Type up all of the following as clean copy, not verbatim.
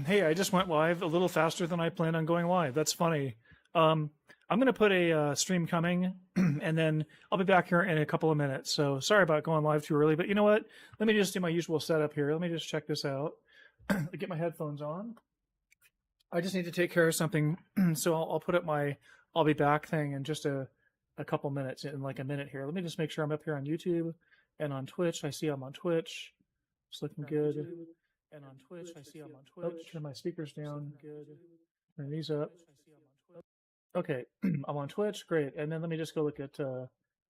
Hey, I just went live a little faster than I planned on going live. That's funny. Um, I'm going to put a stream coming and then I'll be back here in a couple of minutes. So sorry about going live too early, but you know what? Let me just do my usual setup here. Let me just check this out. Get my headphones on. I just need to take care of something. So I'll put up my I'll be back thing in just a couple minutes, in like a minute here. Let me just make sure I'm up here on YouTube and on Twitch. I see I'm on Twitch. It's looking good. And on Twitch, I see I'm on Twitch. Oh, turn my speakers down. Good. Turn these up. Okay, I'm on Twitch. Great. And then let me just go look at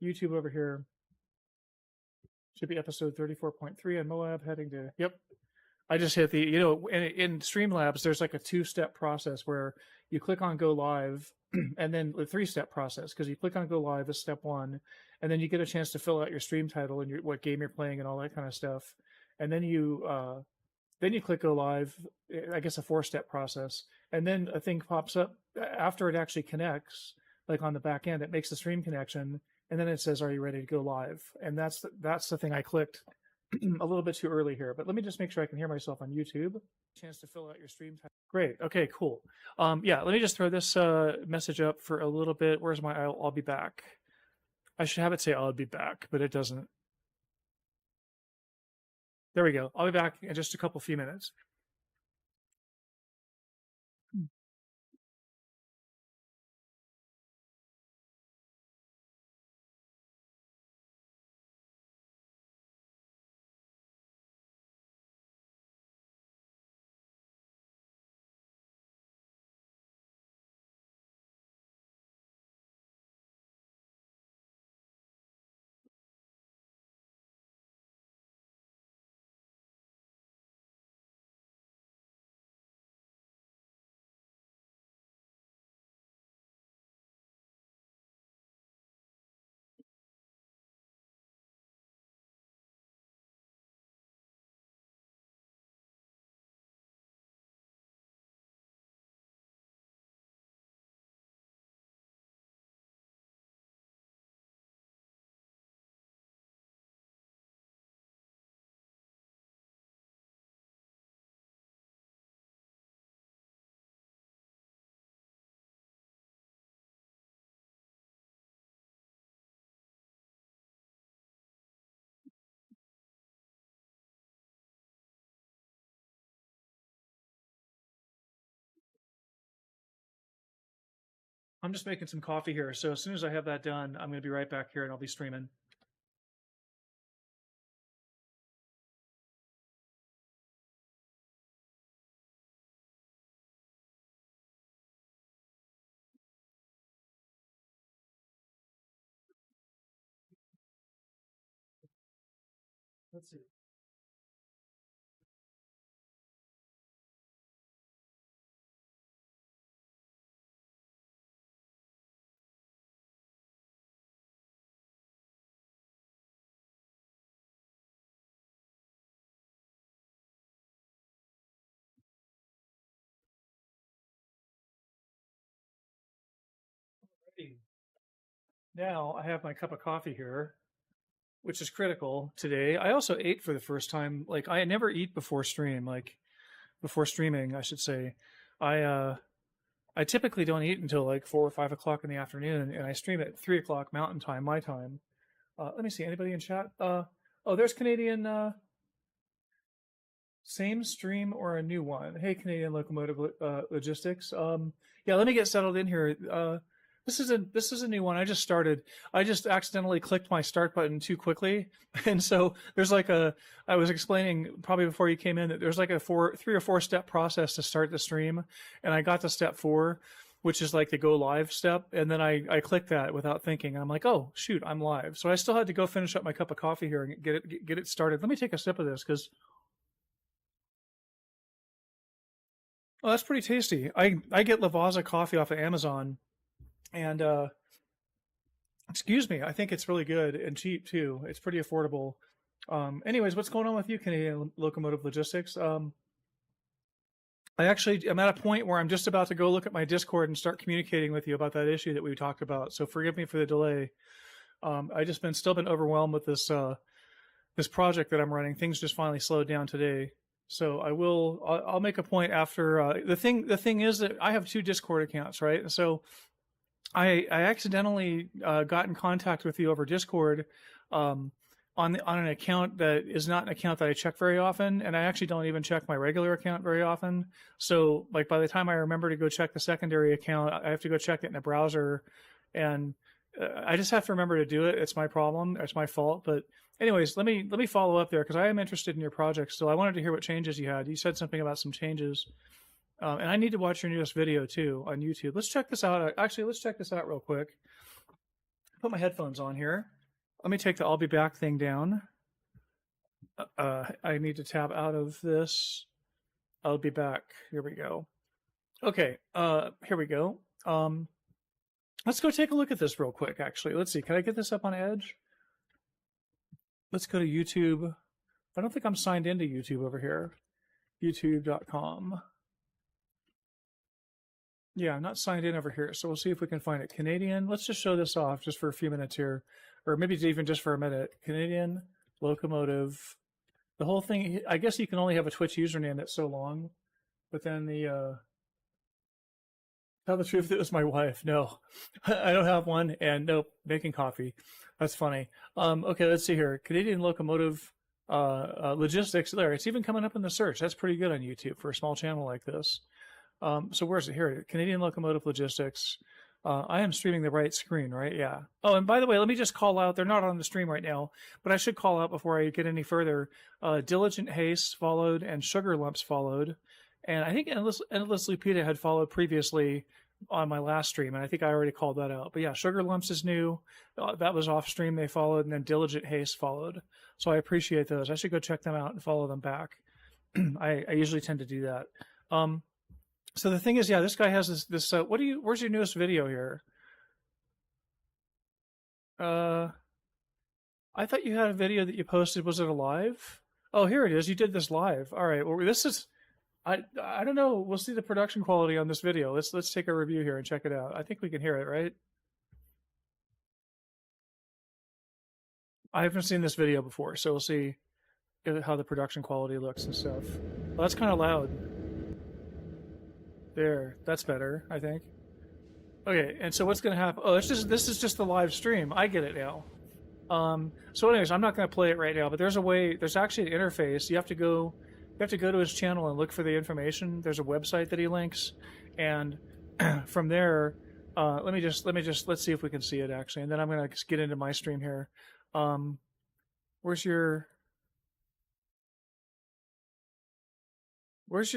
YouTube over here. Should be episode 34.3 on Moab, heading to. Yep. I just hit the, in Streamlabs, there's like a 2-step process where you click on go live and then the 3-step process, because you click on go live is step 1, and then you get a chance to fill out your stream title and what game you're playing and all that kind of stuff. And then you click go live, I guess a 4-step process. And then a thing pops up after it actually connects, like on the back end, it makes the stream connection. And then it says, are you ready to go live? And that's the thing I clicked a little bit too early here, but let me just make sure I can hear myself on YouTube. Chance to fill out your stream time. Great. Okay, cool. Yeah, let me just throw this message up for a little bit. Where's my I'll be back? I should have it say I'll be back, but it doesn't. There we go. I'll be back in just a few minutes. I'm just making some coffee here, so as soon as I have that done, I'm going to be right back here and I'll be streaming. Let's see. Now I have my cup of coffee here, which is critical today. I also ate for the first time. Like I never eat before stream, like before streaming, I should say. I typically don't eat until like 4 or 5 o'clock in the afternoon, and I stream at 3 o'clock Mountain Time, my time. Let me see, anybody in chat? Oh, there's Canadian. Same stream or a new one? Hey, Canadian Locomotive Logistics. Yeah, let me get settled in here. This is a new one. I just started. I just accidentally clicked my start button too quickly, and so there's like I was explaining probably before you came in that there's like a 3 or 4 step process to start the stream, and I got to step 4, which is like the go live step, and then I clicked that without thinking, and I'm like, oh shoot, I'm live. So I still had to go finish up my cup of coffee here and get it started. Let me take a sip of this because. Oh, that's pretty tasty. I get Lavazza coffee off of Amazon, and excuse me, I think it's really good and cheap too. It's pretty affordable. Anyways, what's going on with you, Canadian Locomotive Logistics? I'm at a point where I'm just about to go look at my Discord and start communicating with you about that issue that we talked about. So forgive me for the delay. I just still been overwhelmed with this this project that I'm running. Things just finally slowed down today. So I'll make a point after the thing is that I have 2 Discord accounts, right? And so I accidentally got in contact with you over Discord on an account that is not an account that I check very often, and I actually don't even check my regular account very often. So like by the time I remember to go check the secondary account, I have to go check it in a browser, and I just have to remember to do it. It's my problem. It's my fault. But anyways, let me follow up there because I am interested in your project. So I wanted to hear what changes you had. You said something about some changes. And I need to watch your newest video too on YouTube. Let's check this out. Actually, let's check this out real quick. Put my headphones on here. Let me take the I'll be back thing down. I need to tab out of this. I'll be back. Here we go. Okay, here we go. Let's go take a look at this real quick, actually. Let's see. Can I get this up on Edge? Let's go to YouTube. I don't think I'm signed into YouTube over here. YouTube.com. Yeah, I'm not signed in over here, so we'll see if we can find it. Canadian, let's just show this off just for a few minutes here, or maybe even just for a minute. Canadian Locomotive. The whole thing, I guess you can only have a Twitch username that's so long, but then tell the truth, it was my wife. No, I don't have one, and nope, making coffee. That's funny. Okay, let's see here. Canadian Locomotive Logistics. There, it's even coming up in the search. That's pretty good on YouTube for a small channel like this. So where's it? Here, Canadian Locomotive Logistics. I am streaming the right screen, right? Yeah. Oh, and by the way, let me just call out, they're not on the stream right now, but I should call out before I get any further. Diligent Haste followed and Sugar Lumps followed. And I think Endless Lupita had followed previously on my last stream, and I think I already called that out. But yeah, Sugar Lumps is new. That was off stream, they followed, and then Diligent Haste followed. So I appreciate those. I should go check them out and follow them back. I usually tend to do that. So the thing is, yeah, this guy has this where's your newest video here? I thought you had a video that you posted. Was it a live? Oh, here it is. You did this live. All right. Well, this is, I don't know. We'll see the production quality on this video. Let's take a review here and check it out. I think we can hear it, right? I haven't seen this video before, so we'll see how the production quality looks and stuff. Well, that's kind of loud. There, that's better, I think. Okay, and so what's going to happen? Oh, this is just the live stream. I get it now. So anyways, I'm not going to play it right now, but there's a way. There's actually an interface. You have to go to his channel and look for the information. There's a website that he links, and from there, let's see if we can see it actually, and then I'm going to get into my stream here. Where's your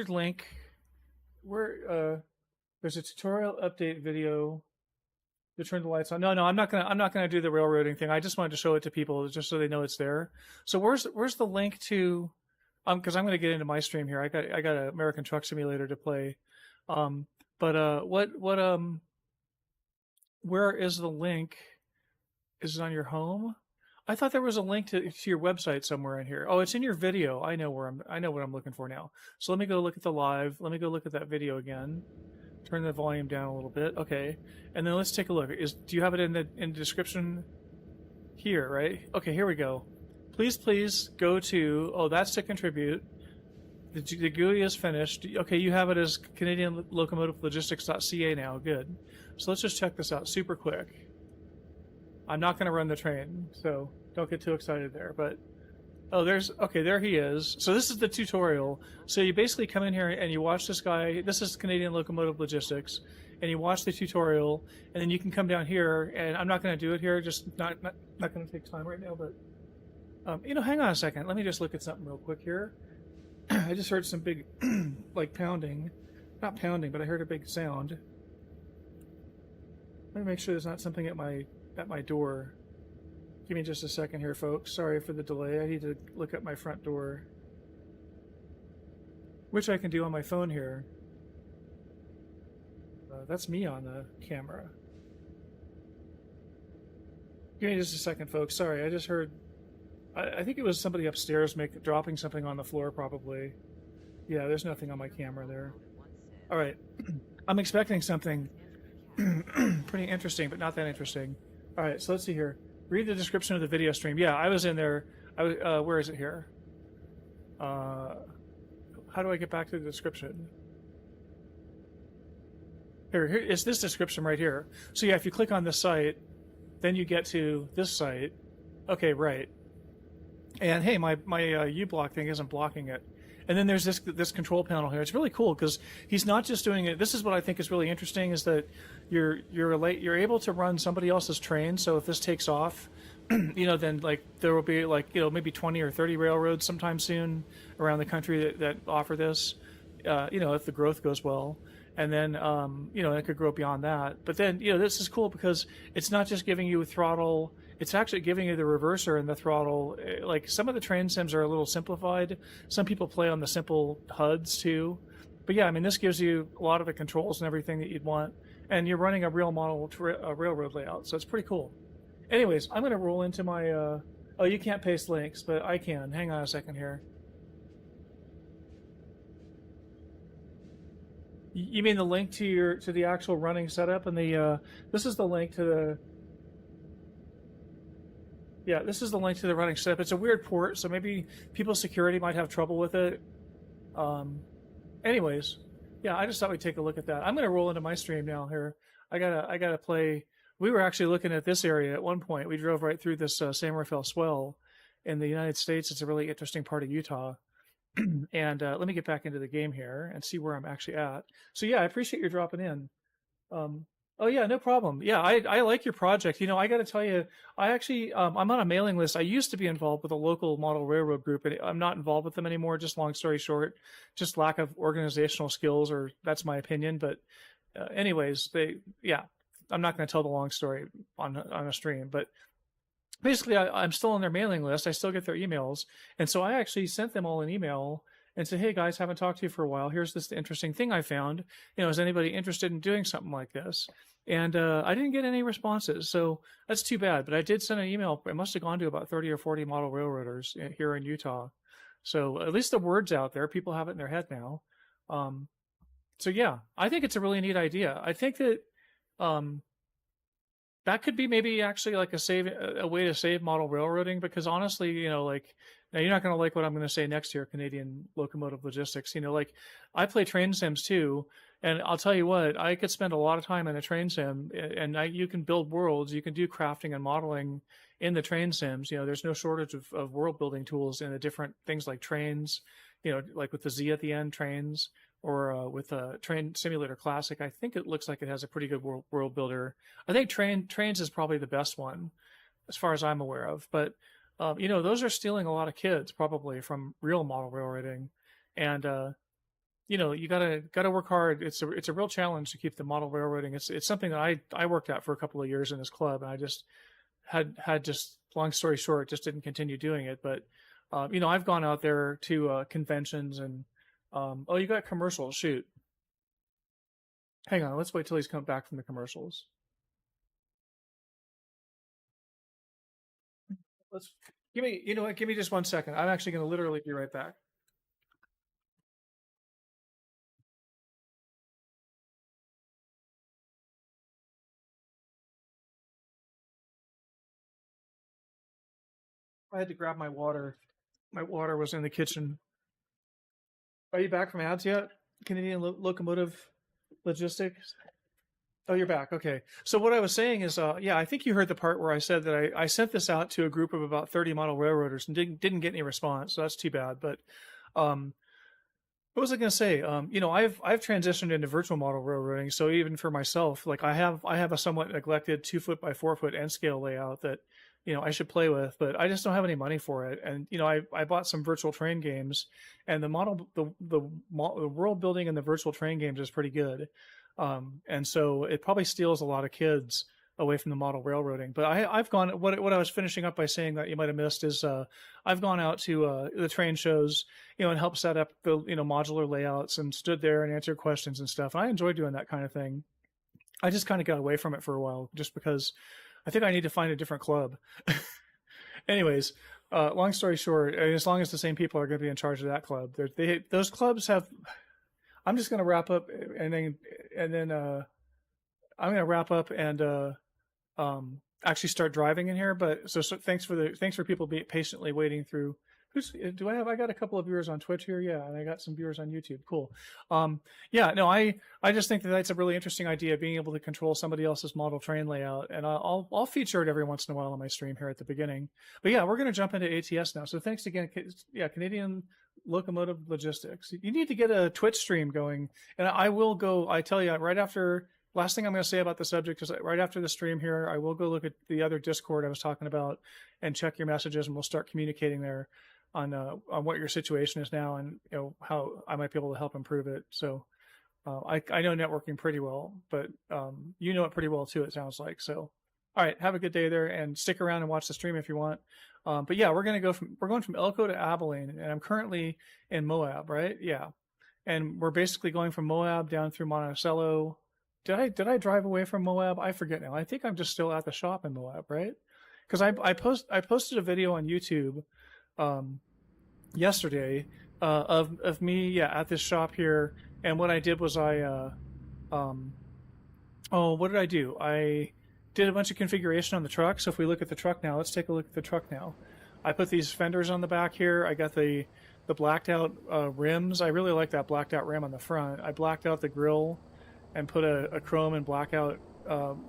link? There's a tutorial update video to turn the lights on. No, I'm not gonna do the railroading thing. I just wanted to show it to people just so they know it's there. So where's the link to? Because I'm gonna get into my stream here. I got an American Truck Simulator to play. Where is the link? Is it on your home? I thought there was a link to your website somewhere in here. Oh, it's in your video. I know what I'm looking for now. So let me go look at the live. Let me go look at that video again. Turn the volume down a little bit. Okay. And then let's take a look. Do you have it in the description here, right? Okay, here we go. Please go to, oh, that's to contribute. The GUI is finished. Okay, you have it as Canadian Locomotive Logistics.ca now. Good. So let's just check this out super quick. I'm not going to run the train, so don't get too excited there. But oh, there he is. So this is the tutorial. So you basically come in here and you watch this guy. This is Canadian Locomotive Logistics, and you watch the tutorial, and then you can come down here. And I'm not going to do it here, just not going to take time right now. But hang on a second. Let me just look at something real quick here. I just heard some big like pounding, not pounding, but I heard a big sound. Let me make sure there's not something at my door. Give me just a second here, folks. Sorry for the delay. I need to look at my front door, which I can do on my phone here. That's me on the camera. Give me just a second, folks. Sorry, I just heard. I think it was somebody upstairs dropping something on the floor, probably. Yeah, there's nothing on my camera there. All right, I'm expecting something pretty interesting, but not that interesting. All right, so let's see here. Read the description of the video stream. Yeah, I was in there. Where is it here? how do I get back to the description? Here, it's this description right here. So yeah, if you click on this site, then you get to this site. Okay, right. And hey, my uBlock thing isn't blocking it. And then there's this control panel here. It's really cool because he's not just doing it. This is what I think is really interesting is that you're able to run somebody else's train. So if this takes off, then like there will be like maybe 20 or 30 railroads sometime soon around the country that offer this. If the growth goes well, and then it could grow beyond that. But then this is cool because it's not just giving you a throttle. It's actually giving you the reverser and the throttle. Like some of the train sims are a little simplified. Some people play on the simple HUDs too. But yeah, I mean, this gives you a lot of the controls and everything that you'd want. And you're running a real model railroad layout, so it's pretty cool. Anyways, I'm going to roll into my... oh, you can't paste links, but I can. Hang on a second here. You mean the link to the actual running setup and the... this is the link to the... Yeah, this is the link to the running setup. It's a weird port, so maybe people's security might have trouble with it. Anyways, yeah, I just thought we'd take a look at that. I'm going to roll into my stream now here. I gotta play. We were actually looking at this area at one point. We drove right through this San Rafael Swell in the United States. It's a really interesting part of Utah. And let me get back into the game here and see where I'm actually at. So yeah, I appreciate your dropping in. Oh yeah, no problem. Yeah, I like your project. I got to tell you, I actually I'm on a mailing list. I used to be involved with a local model railroad group, and I'm not involved with them anymore. Just long story short, just lack of organizational skills, or that's my opinion. But anyways, I'm not going to tell the long story on a stream. But basically, I'm still on their mailing list. I still get their emails, and so I actually sent them all an email and said, "Hey guys, haven't talked to you for a while. Here's this interesting thing I found. Is anybody interested in doing something like this?" And I didn't get any responses, so that's too bad. But I did send an email. It must have gone to about 30 or 40 model railroaders here in Utah. So at least the word's out there. People have it in their head now. So yeah, I think it's a really neat idea. I think that that could be maybe actually like a way to save model railroading, because honestly, now you're not going to like what I'm going to say next year, Canadian Locomotive Logistics. Like I play train sims too, and I'll tell you what, I could spend a lot of time in a train sim, and you can build worlds, you can do crafting and modeling in the train sims. There's no shortage of world building tools in the different things like trains, like with the Z at the end, trains, or with Train Simulator Classic. I think it looks like it has a pretty good world builder. I think trains is probably the best one, as far as I'm aware of. But those are stealing a lot of kids probably from real model railroading, and you gotta work hard. It's a real challenge to keep the model railroading. It's something that I worked at for a couple of years in this club, and I just had just, long story short, just didn't continue doing it. But I've gone out there to conventions and oh, you got commercials. Shoot, hang on, let's wait till he's come back from the commercials. Let's give me just 1 second. I'm actually going to literally be right back. I had to grab my water. My water was in the kitchen. Are you back from ads yet? Canadian Locomotive Logistics? Oh, you're back. Okay. So what I was saying is, yeah, I think you heard the part where I said that I sent this out to a group of about 30 model railroaders and didn't get any response. So that's too bad. But what was I going to say? I've transitioned into virtual model railroading. So even for myself, like I have a somewhat neglected 2 foot by 4 foot N scale layout that I should play with, but I just don't have any money for it. And I bought some virtual train games, and the world building in the virtual train games is pretty good. And so it probably steals a lot of kids away from the model railroading. But I've gone, what I was finishing up by saying that you might have missed is I've gone out to the train shows, and helped set up the modular layouts and stood there and answered questions and stuff. And I enjoy doing that kind of thing. I just kind of got away from it for a while just because I think I need to find a different club. Anyways, long story short, as long as the same people are going to be in charge of that club, those clubs have. I'm just going to wrap up and then I'm going to wrap up and actually start driving in here. But so thanks for people patiently waiting through Do I have? I got a couple of viewers on Twitch here, yeah, and I got some viewers on YouTube. Cool. Yeah, no, I just think that that's a really interesting idea, being able to control somebody else's model train layout, and I'll feature it every once in a while on my stream here at the beginning. But yeah, we're going to jump into ATS now. So thanks again, yeah, Canadian Locomotive Logistics. You need to get a Twitch stream going, and I will go. I tell you, right after. Last thing I'm going to say about the subject is right after the stream here, I will go look at the other Discord I was talking about and check your messages, and we'll start communicating there on what your situation is now, and how I might be able to help improve it. So I know networking pretty well, but you know it pretty well too, it sounds like. So all right, have a good day there, and stick around and watch the stream if you want. But yeah, we're going from Elko to Abilene, and I'm currently in Moab, right? Yeah, and we're basically going from Moab down through Monticello. Did I drive away from Moab? I forget now. I think I'm just still at the shop in Moab, right? Because I posted a video on YouTube yesterday of me at this shop here, and what I did was what did I do? I did a bunch of configuration on the truck. So if we look at the truck now, let's take a look at the truck now. I put these fenders on the back here. I got the blacked out rims. I really like that blacked out rim on the front. I blacked out the grille and put a chrome and blackout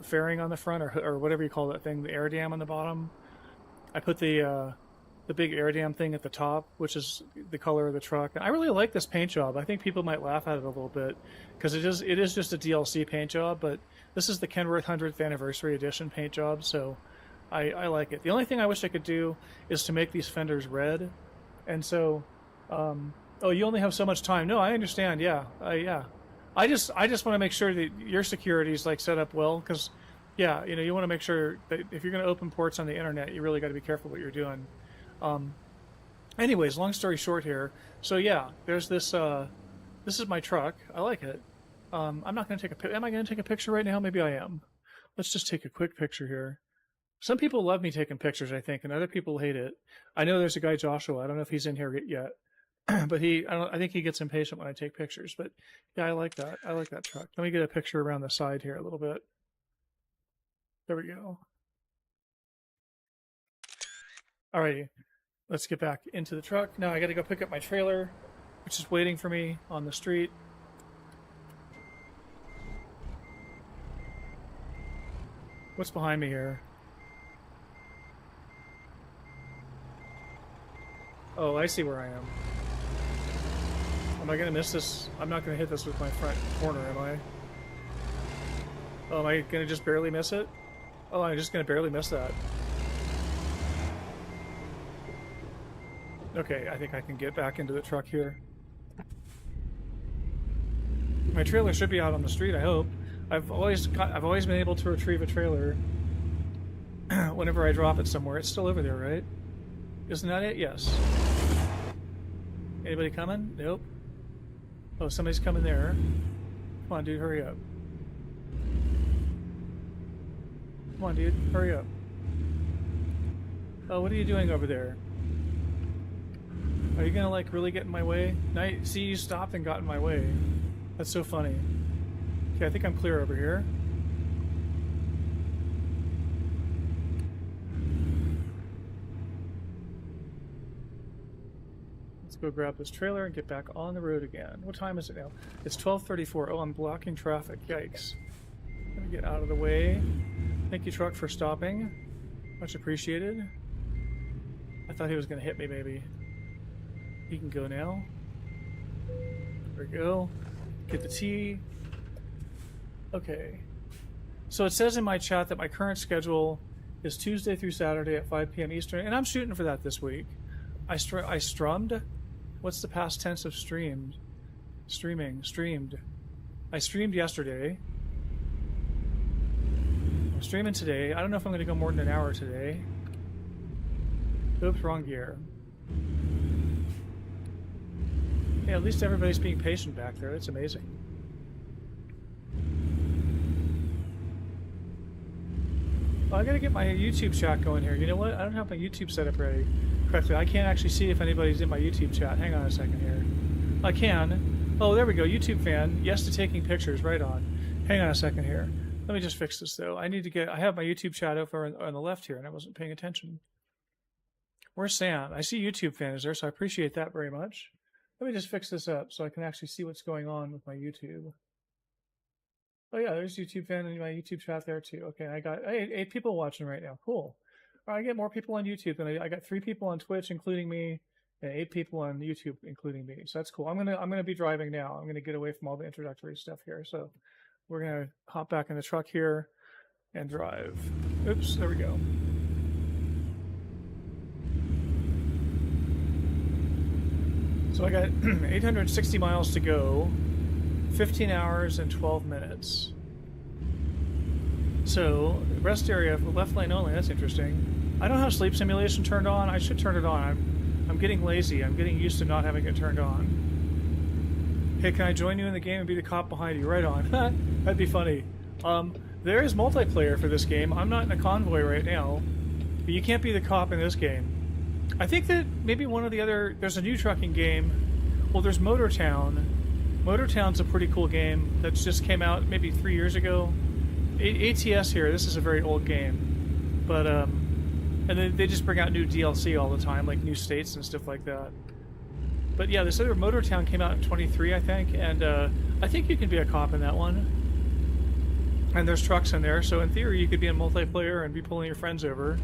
fairing on the front, or whatever you call that thing, the air dam on the bottom. I put the big air dam thing at the top, which is the color of the truck. I really like this paint job. I think people might laugh at it a little bit because it is just a DLC paint job, but this is the Kenworth 100th Anniversary Edition paint job, so I like it. The only thing I wish I could do is to make these fenders red, and so you only have so much time. No, I understand. Yeah. I just want to make sure that your security is set up well, because you want to make sure that if you're going to open ports on the internet, you really got to be careful what you're doing. Anyways, long story short here. So yeah, there's this. This is my truck. I like it. I'm not going to take a. Am I going to take a picture right now? Maybe I am. Let's just take a quick picture here. Some people love me taking pictures, I think, and other people hate it. I know there's a guy, Joshua. I don't know if he's in here yet. But I think he gets impatient when I take pictures. But yeah, I like that. I like that truck. Let me get a picture around the side here a little bit. There we go. Alrighty, let's get back into the truck. Now I got to go pick up my trailer, which is waiting for me on the street. What's behind me here? Oh, I see where I am. Am I going to miss this? I'm not going to hit this with my front corner, am I? Oh, am I going to just barely miss it? Oh, I'm just going to barely miss that. Okay, I think I can get back into the truck here. My trailer should be out on the street, I hope. I've always been able to retrieve a trailer whenever I drop it somewhere. It's still over there, right? Isn't that it? Yes. Anybody coming? Nope. Oh, somebody's coming there. Come on, dude, hurry up. Come on, dude, hurry up. Oh, what are you doing over there? Are you gonna really get in my way? Now, see, you stopped and got in my way. That's so funny. Okay, I think I'm clear over here. Let's go grab this trailer and get back on the road again. What time is it now? It's 12:34. Oh, I'm blocking traffic. Yikes. Let me get out of the way. Thank you, truck, for stopping. Much appreciated. I thought he was going to hit me, maybe. He can go now. There we go. Get the T. Okay. So it says in my chat that my current schedule is Tuesday through Saturday at 5 p.m. Eastern, and I'm shooting for that this week. I strummed? What's the past tense of streamed? Streamed. I streamed yesterday. I'm streaming today. I don't know if I'm going to go more than an hour today. Oops, wrong gear. Yeah, at least everybody's being patient back there. That's amazing. Well, I gotta get my YouTube chat going here. You know what? I don't have my YouTube setup ready correctly. I can't actually see if anybody's in my YouTube chat. Hang on a second here. I can. Oh, there we go. YouTube fan. Yes to taking pictures. Right on. Hang on a second here. Let me just fix this, though. I have my YouTube chat over on the left here, and I wasn't paying attention. Where's Sam? I see YouTube fan is there, so I appreciate that very much. Let me just fix this up so I can actually see what's going on with my YouTube. Oh yeah, there's YouTube fan in my YouTube chat there too. Okay, I got 8 people watching right now. Cool. All right, I get more people on YouTube than I got 3 people on Twitch, including me, and 8 people on YouTube, including me. So that's cool. I'm gonna be driving now. I'm gonna get away from all the introductory stuff here. So we're gonna hop back in the truck here and drive. Oops, there we go. So I got 860 miles to go, 15 hours and 12 minutes. So rest area for left lane only. That's interesting. I don't have sleep simulation turned on. I should turn it on. I'm getting lazy. I'm getting used to not having it turned on. Hey, can I join you in the game and be the cop behind you? Right on. That'd be funny. There is multiplayer for this game. I'm not in a convoy right now, but you can't be the cop in this game. I think that maybe one of the other... There's a new trucking game. Well, there's Motortown. Motortown's a pretty cool game that just came out maybe 3 years ago. ATS here, this is a very old game. But, and they just bring out new DLC all the time, like new states and stuff like that. But yeah, this other Motortown came out in 23, I think, and I think you can be a cop in that one. And there's trucks in there, so in theory you could be in multiplayer and be pulling your friends over.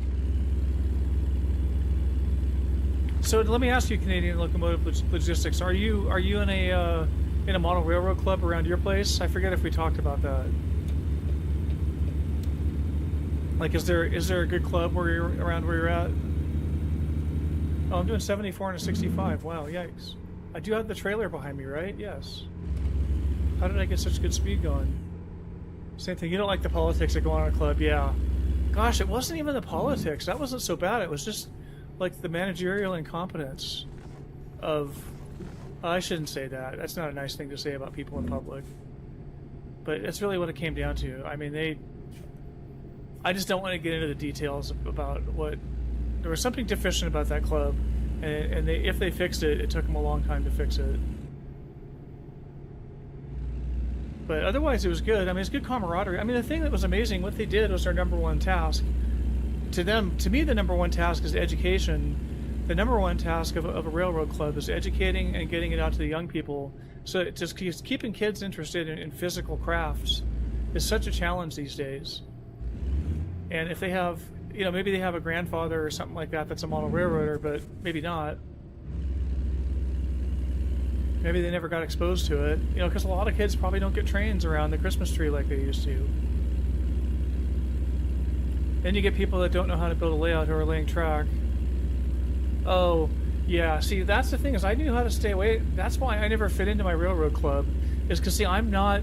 So let me ask you, Canadian Locomotive Logistics, are you in a model railroad club around your place? I forget if we talked about that. Like, is there a good club around where you're at? Oh, I'm doing 74 and a 65. Wow, yikes! I do have the trailer behind me, right? Yes. How did I get such good speed going? Same thing. You don't like the politics that go on in a club, yeah? Gosh, it wasn't even the politics. That wasn't so bad. It was just like the managerial incompetence of... I shouldn't say that. That's not a nice thing to say about people in public. But it's really what it came down to. I mean, I just don't want to get into the details about what... There was something deficient about that club, and if they fixed it, it took them a long time to fix it. But otherwise, it was good. I mean, it's good camaraderie. I mean, the thing that was amazing, what they did was their #1 task. To me, the #1 task is education. The #1 task of a railroad club is educating and getting it out to the young people. So just keeping kids interested in physical crafts is such a challenge these days. And if they have, maybe they have a grandfather or something like that that's a model railroader, but maybe not. Maybe they never got exposed to it, because a lot of kids probably don't get trains around the Christmas tree like they used to. Then you get people that don't know how to build a layout who are laying track. Oh, yeah. See, that's the thing, is I knew how to stay away. That's why I never fit into my railroad club, is because, see, I'm not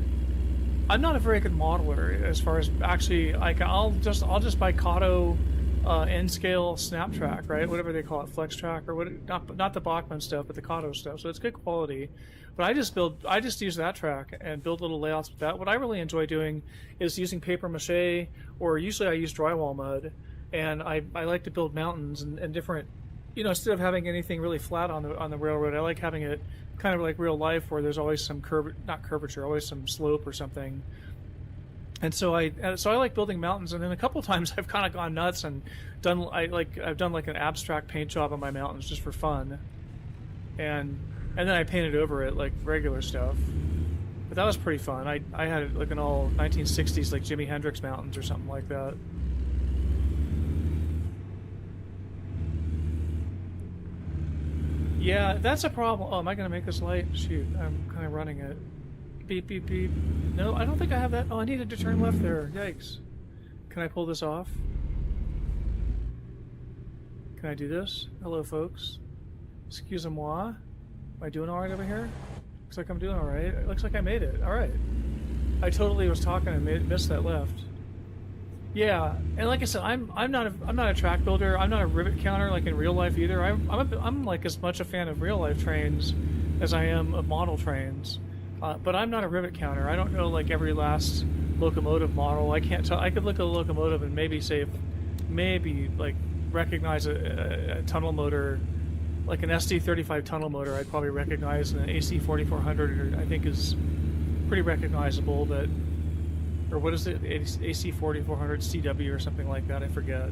a very good modeler as far as actually, like, I'll just buy Kato N-scale snap track, right? Whatever they call it, flex track, or what? Not the Bachmann stuff, but the Kato stuff. So it's good quality. But I just use that track and build little layouts with that. What I really enjoy doing is using paper mache, or usually I use drywall mud, and I like to build mountains and different. Instead of having anything really flat on the railroad, I like having it kind of like real life, where there's always some not curvature, always some slope or something. And so I like building mountains, and then a couple of times I've kind of gone nuts and I've done like an abstract paint job on my mountains just for fun, and then I painted over it like regular stuff. But that was pretty fun. I had like an all 1960s like Jimi Hendrix mountains or something like that. Yeah, that's a problem. Oh, am I going to make this light? Shoot, I'm kind of running it. Beep, beep, beep. No, I don't think I have that. Oh, I needed to turn left there. Yikes. Can I pull this off? Can I do this? Hello, folks. Excusez-moi. Am I doing all right over here? Looks like I'm doing all right. It looks like I made it. All right. I totally was talking and missed that left. Yeah, and like I said, I'm not a track builder. I'm not a rivet counter like in real life either. I'm like as much a fan of real life trains as I am of model trains. But I'm not a rivet counter. I don't know like every last locomotive model. I can't tell. I could look at a locomotive and maybe like recognize a tunnel motor, like an SD35 tunnel motor. I'd probably recognize an AC 4400. I think is pretty recognizable. But or what is it? AC 4400 CW or something like that. I forget.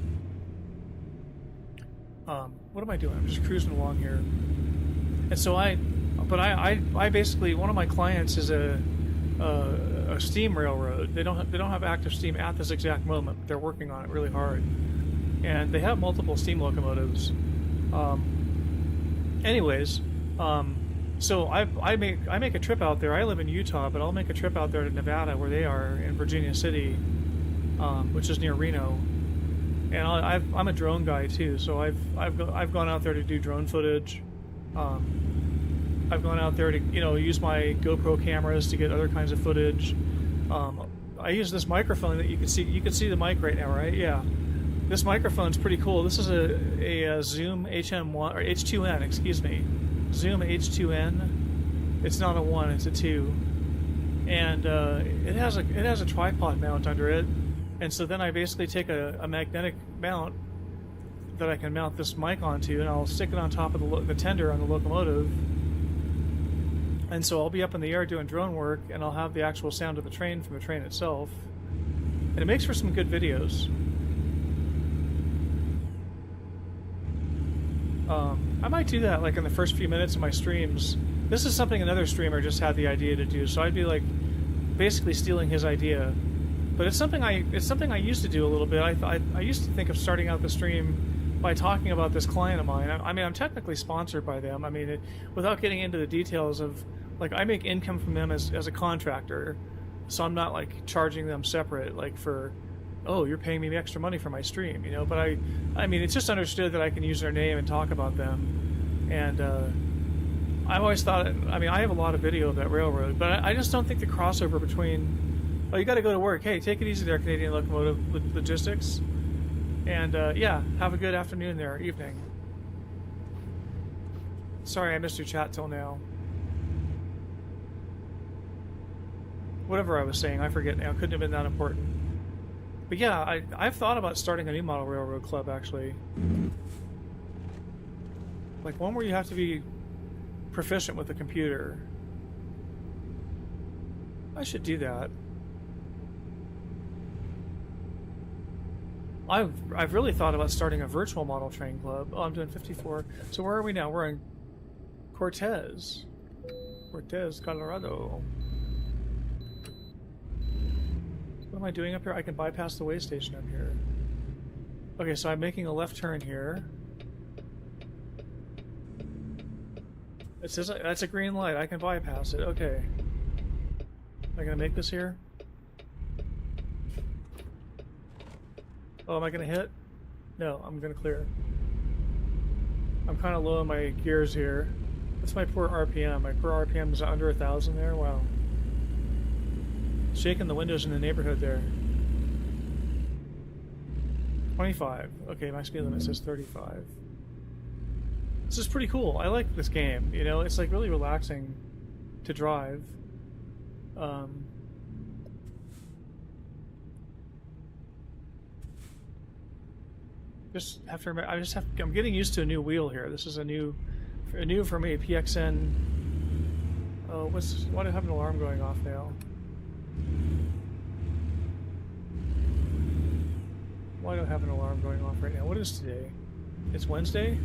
what am I doing? I'm just cruising along here. And so I basically, one of my clients is a steam railroad. They don't have active steam at this exact moment, but they're working on it really hard, and they have multiple steam locomotives. Anyways, so I make a trip out there. I live in Utah, but I'll make a trip out there to Nevada, where they are, in Virginia City, which is near Reno. And I'm a drone guy too, so I've gone out there to do drone footage. I've gone out there to use my GoPro cameras to get other kinds of footage. I use this microphone that you can see. You can see the mic right now, right? Yeah. This microphone's pretty cool. This is a Zoom HM1 or H2N, excuse me. Zoom H2N. It's not a 1, it's a 2. And it has a tripod mount under it. And so then I basically take a magnetic mount that I can mount this mic onto, and I'll stick it on top of the tender on the locomotive. And so I'll be up in the air doing drone work, and I'll have the actual sound of the train from the train itself. And it makes for some good videos. I might do that like in the first few minutes of my streams. This is something another streamer just had the idea to do, so I'd be like basically stealing his idea. But it's something I used to do a little bit. I used to think of starting out the stream by talking about this client of mine. I mean, I'm technically sponsored by them. I mean, without getting into the details of, like, I make income from them as a contractor, so I'm not like charging them separate, like for, oh, you're paying me extra money for my stream, But I mean, it's just understood that I can use their name and talk about them. And I've always thought, I mean, I have a lot of video of that railroad, but I just don't think the crossover between, oh, you got to go to work. Hey, take it easy there, Canadian Locomotive Logistics. And yeah, have a good afternoon there, evening. Sorry I missed your chat till now. Whatever I was saying, I forget now. Couldn't have been that important. But yeah, I've thought about starting a new model railroad club, actually. Like one where you have to be proficient with the computer. I should do that. I've really thought about starting a virtual model train club. Oh, I'm doing 54. So where are we now? We're in Cortez, Colorado. What am I doing up here? I can bypass the way station up here. Okay, so I'm making a left turn here. It says that's a green light. I can bypass it. Okay. Am I gonna make this here? Oh, am I gonna hit? No, I'm gonna clear. I'm kind of low on my gears here. That's my poor RPM. My poor RPM is under 1,000 there. Wow. Shaking the windows in the neighborhood there. 25. Okay, my speed limit says 35. This is pretty cool. I like this game. It's like really relaxing to drive. I'm getting used to a new wheel here. This is a new for me, PXN. Oh, why do I have an alarm going off now? Why do I have an alarm going off right now? What is today? It's Wednesday?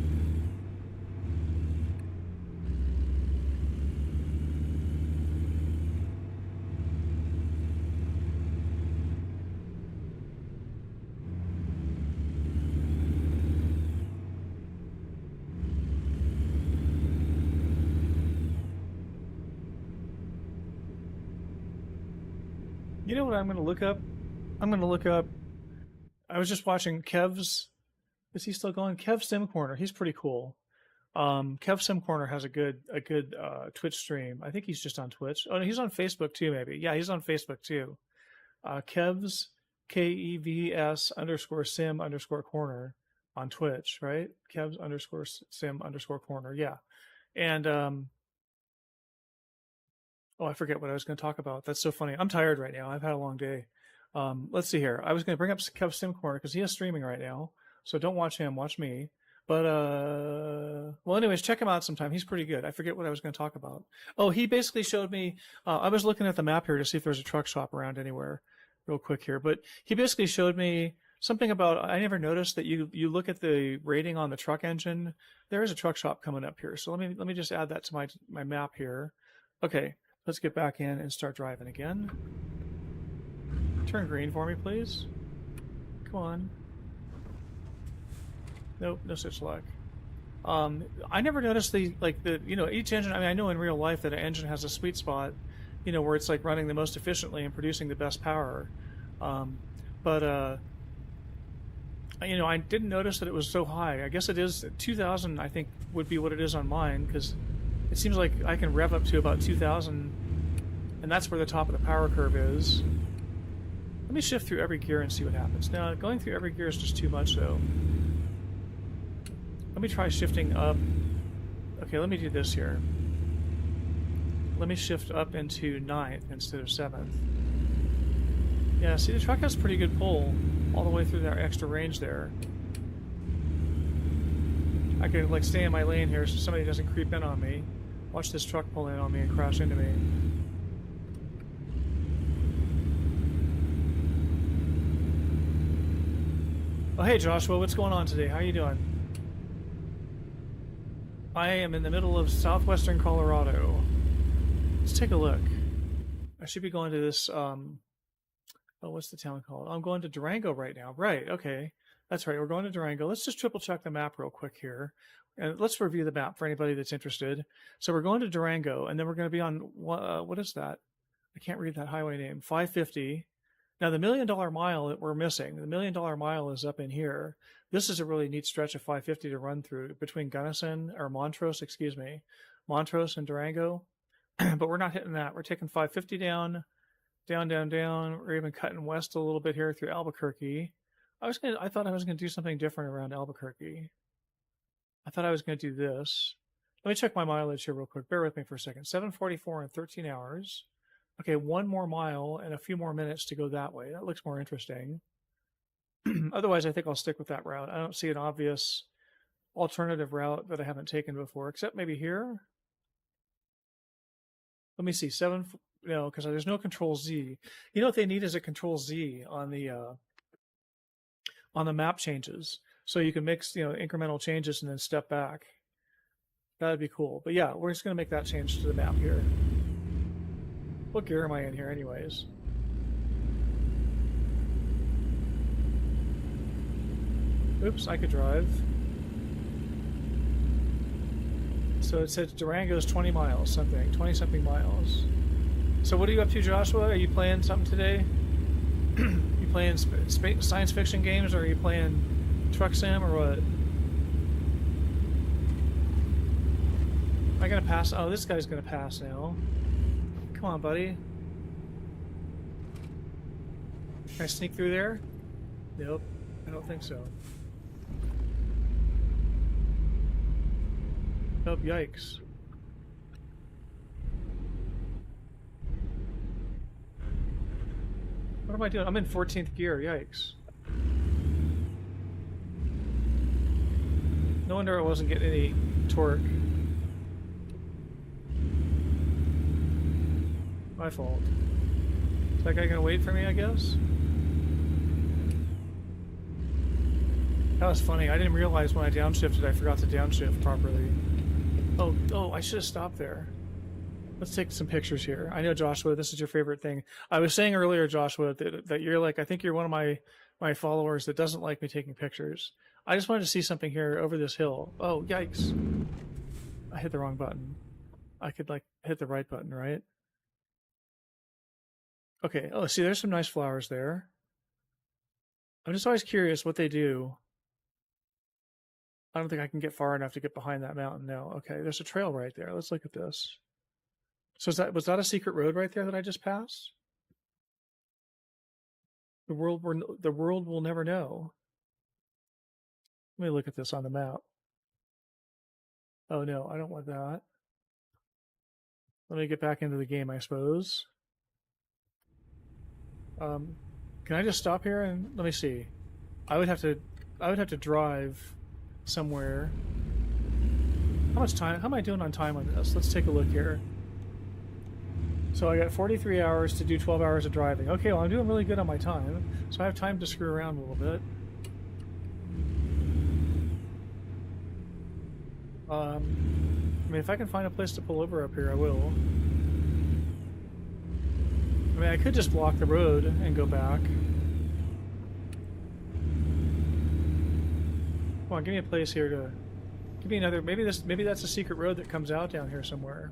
You know what I'm going to look up? I was just watching Kev's. Is he still going? Kev Sim Corner. He's pretty cool. Kev Sim Corner has a good Twitch stream. I think he's just on Twitch. Oh, no, he's on Facebook too, maybe. Yeah, he's on Facebook too. Kev's KEVS_sim_corner on Twitch, right? Kev's_sim_corner. Yeah, and oh, I forget what I was going to talk about. That's so funny. I'm tired right now. I've had a long day. Let's see here. I was going to bring up Kev Sim Corner because he is streaming right now. So don't watch him. Watch me. But, well, anyways, check him out sometime. He's pretty good. I forget what I was going to talk about. Oh, he basically showed me, I was looking at the map here to see if there's a truck shop around anywhere real quick here. But he basically showed me Something about, I never noticed that you look at the rating on the truck engine. There is a truck shop coming up here, so let me just add that to my map here. Okay, let's get back in and start driving again. Turn green for me, please. Come on. Nope, no such luck. I never noticed each engine. I mean, I know in real life that an engine has a sweet spot, where it's like running the most efficiently and producing the best power. But I didn't notice that it was so high. I guess it is 2,000. I think would be what it is on mine, because it seems like I can rev up to about 2,000, and that's where the top of the power curve is. Let me shift through every gear and see what happens. Now, going through every gear is just too much, though. Let me try shifting up. Okay, let me do this here. Let me shift up into 9th instead of 7th. Yeah, see, the truck has pretty good pull all the way through that extra range there. I can like stay in my lane here so somebody doesn't creep in on me. Watch this truck pull in on me and crash into me. Oh, hey Joshua, what's going on today? How are you doing? I am in the middle of southwestern Colorado. Let's take a look. I should be going to this, what's the town called? I'm going to Durango right now. Right, okay. That's right, we're going to Durango. Let's just triple check the map real quick here. And let's review the map for anybody that's interested. So we're going to Durango, and then we're going to be on, what is that? I can't read that highway name. 550. Now, the $1 Million Mile that we're missing, the $1 Million Mile is up in here. This is a really neat stretch of 550 to run through between Gunnison, or Montrose, excuse me, Montrose and Durango. But we're not hitting that. We're taking 550 down, down, down, down. We're even cutting west a little bit here through Albuquerque. I thought I was going to do something different around Albuquerque. I thought I was going to do this. Let me check my mileage here real quick. Bear with me for a second. 744 in 13 hours. Okay, 1 more mile and a few more minutes to go that way. That looks more interesting. Otherwise, I think I'll stick with that route. I don't see an obvious alternative route that I haven't taken before, except maybe here. Let me see, no, because there's no Control Z. You know what they need is a Control Z on the map changes, so you can mix incremental changes and then step back. That'd be cool. But yeah, we're just gonna make that change to the map here. What gear am I in here, anyways? Oops, I could drive. So it says Durango's 20 miles, 20-something miles. So what are you up to, Joshua? Are you playing something today? You playing science fiction games, or are you playing truck sim, or what? Am I gonna pass? Oh, this guy's gonna pass now. Come on, buddy. Can I sneak through there? Nope, I don't think so. Oh, yikes. What am I doing? I'm in 14th gear, yikes. No wonder I wasn't getting any torque. My fault. Is that guy gonna wait for me, I guess? That was funny. I didn't realize when I downshifted I forgot to downshift properly. Oh, I should have stopped there. Let's take some pictures here. I know, Joshua, this is your favorite thing. I was saying earlier, Joshua, that you're like, I think you're one of my followers that doesn't like me taking pictures. I just wanted to see something here over this hill. Oh, yikes. I hit the wrong button. I could, hit the right button, right? Okay, oh, see, there's some nice flowers there. I'm just always curious what they do. I don't think I can get far enough to get behind that mountain now. Okay, there's a trail right there. Let's look at this. So was that a secret road right there that I just passed? The world will never know. Let me look at this on the map. Oh no, I don't want that. Let me get back into the game, I suppose. Can I just stop here and let me see? I would have to drive somewhere. How much time? How am I doing on time on this? Let's take a look here. So I got 43 hours to do 12 hours of driving. Okay, well I'm doing really good on my time, so I have time to screw around a little bit. I mean, if I can find a place to pull over up here, I will. I mean, I could just block the road and go back. Come on, give me a place here to... Give me another... Maybe that's a secret road that comes out down here somewhere.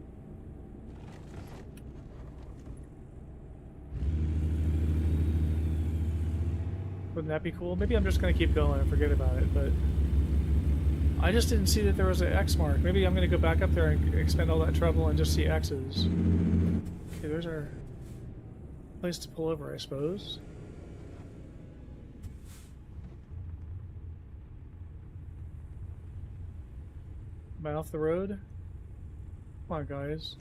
Wouldn't that be cool? Maybe I'm just going to keep going and forget about it, but... I just didn't see that there was an X mark. Maybe I'm going to go back up there and expend all that trouble and just see X's. Okay, there's our place to pull over, I suppose. Am I off the road? Come on, guys.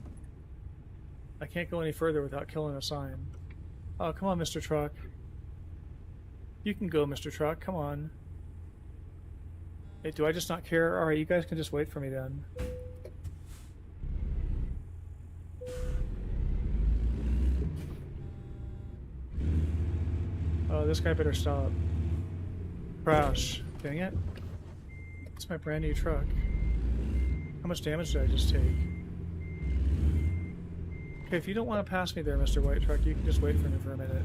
I can't go any further without killing a sign. Oh, come on, Mr. Truck. You can go, Mr. Truck. Come on. Hey, do I just not care? Alright, you guys can just wait for me then. Oh, this guy better stop. Crash. Dang it. It's my brand new truck. How much damage did I just take? Okay, if you don't want to pass me there, Mr. White Truck, you can just wait for me for a minute.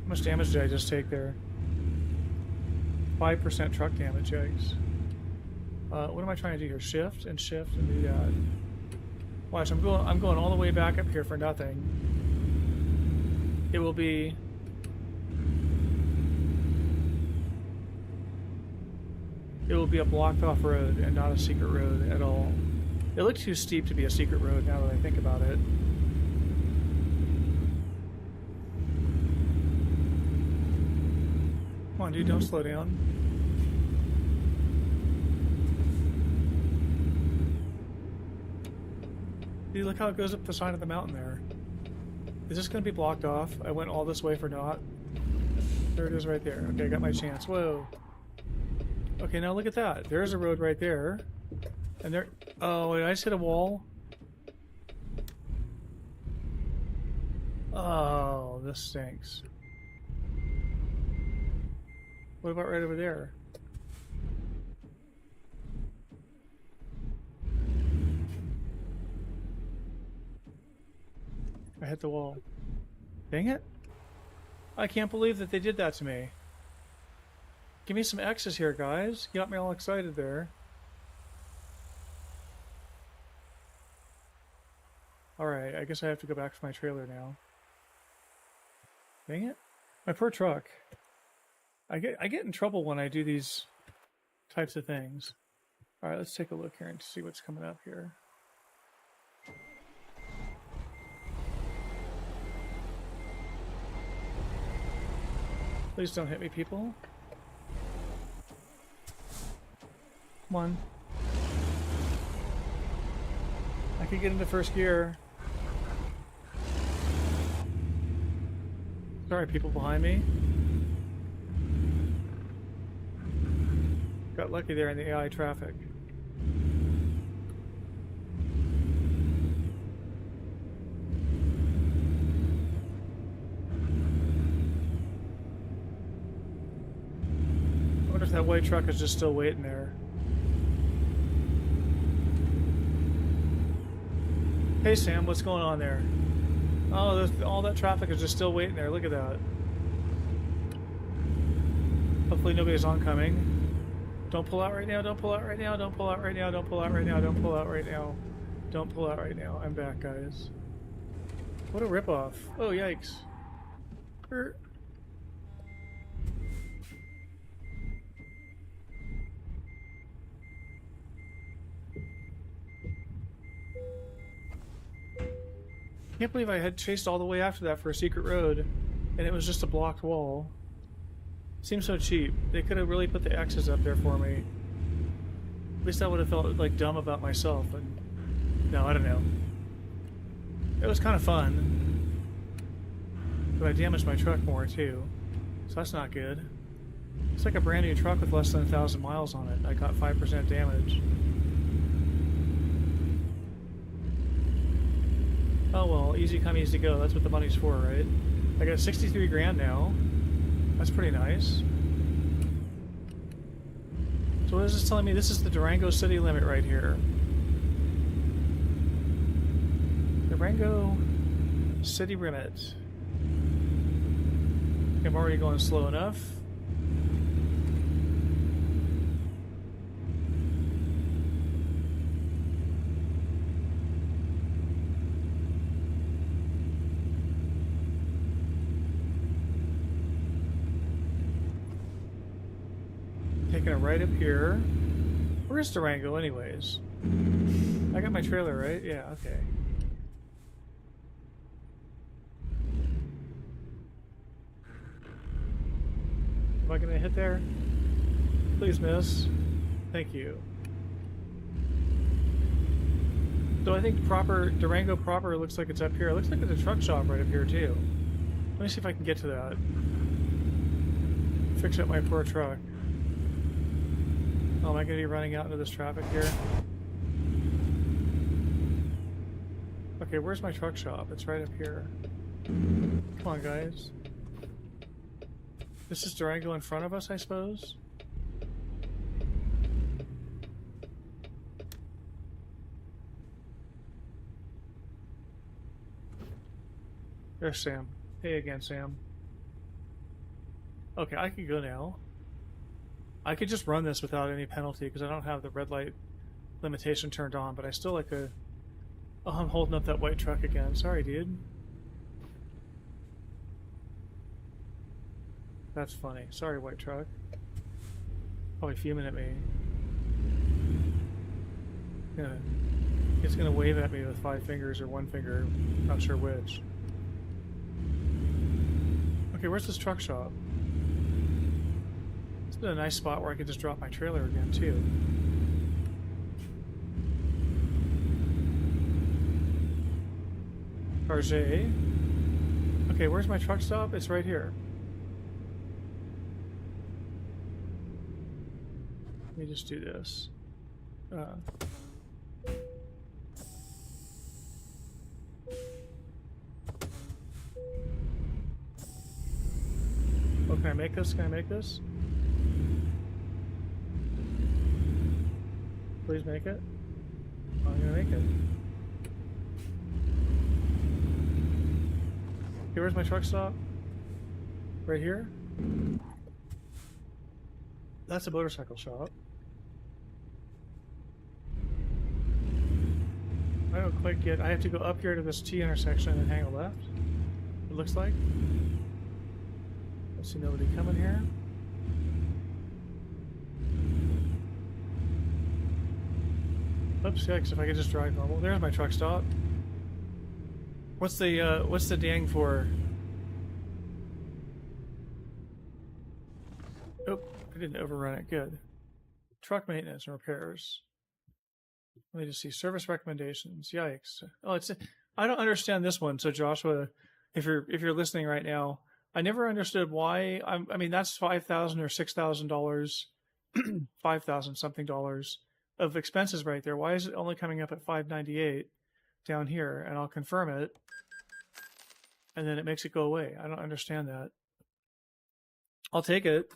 How much damage did I just take there? 5% truck damage, yikes. What am I trying to do here? Shift and do that. Watch, I'm going all the way back up here for nothing. It will be... It will be a blocked off road and not a secret road at all. It looks too steep to be a secret road now that I think about it. Come on, dude, don't slow down. Dude, look how it goes up the side of the mountain there. Is this going to be blocked off? I went all this way for naught. There it is right there. Okay, I got my chance. Whoa. Okay, now look at that. There's a road right there. And there... Oh, did I just hit a wall? Oh, this stinks. What about right over there? I hit the wall. Dang it. I can't believe that they did that to me. Give me some X's here, guys. You got me all excited there. Alright, I guess I have to go back to my trailer now. Dang it. My poor truck. I get in trouble when I do these types of things. Alright, let's take a look here and see what's coming up here. Please don't hit me, people. Come on. I could get into first gear. Sorry, people behind me. Got lucky there in the AI traffic. I wonder if that white truck is just still waiting there. Hey Sam, what's going on there? Oh, all that traffic is just still waiting there. Look at that. Hopefully nobody's oncoming. Don't pull out right now, don't pull out right now, don't pull out right now, don't pull out right now, don't pull out right now. Don't pull out right now. I'm back, guys. What a ripoff. Oh, yikes. I can't believe I had chased all the way after that for a secret road, and it was just a blocked wall. Seems so cheap. They could have really put the X's up there for me. At least I would have felt like dumb about myself. And no, I don't know. It was kind of fun, but I damaged my truck more too, so that's not good. It's like a brand new truck with less than 1,000 miles on it. I got 5% damage. Oh well, easy come, easy go. That's what the money's for, right? I got 63 grand now. That's pretty nice. So what is this telling me? This is the Durango city limit right here. Durango city limit. I'm already going slow enough. Taking it right up here. Where's Durango anyways? I got my trailer, right? Yeah, okay. Am I gonna hit there? Please miss. Thank you. So I think proper Durango proper looks like it's up here. It looks like there's a truck shop right up here too. Let me see if I can get to that. Fix up my poor truck. Oh, am I gonna be running out into this traffic here? Okay, where's my truck shop? It's right up here. Come on, guys. This is Durango in front of us, I suppose? There's Sam. Hey again, Sam. Okay, I can go now. I could just run this without any penalty because I don't have the red light limitation turned on, but I still like a... Oh, I'm holding up that white truck again. Sorry, dude. That's funny. Sorry, white truck. Probably fuming at me. Yeah. It's gonna wave at me with 5 fingers or 1 finger. Not sure which. Okay, where's this truck shop? It's been a nice spot where I could just drop my trailer again, too. Target. Okay, where's my truck stop? It's right here. Let me just do this. Oh, can I make this? Can I make this? Please make it. Oh, I'm gonna make it. Okay, where's my truck stop? Right here? That's a motorcycle shop. I don't quite get... I have to go up here to this T intersection and hang a left, it looks like. I see nobody coming here. Oops, yeah, because if I could just drive normal. There's my truck stop. What's the dang for? Oh, I didn't overrun it. Good. Truck maintenance and repairs. Let me just see. Service recommendations. Yikes. Oh, it's... I don't understand this one. So Joshua, if you're listening right now, I never understood why. I mean, that's $5,000 or $6,000, $5,000 something dollars of expenses right there. Why is it only coming up at $598 down here? And I'll confirm it, and then it makes it go away. I don't understand that. I'll take it.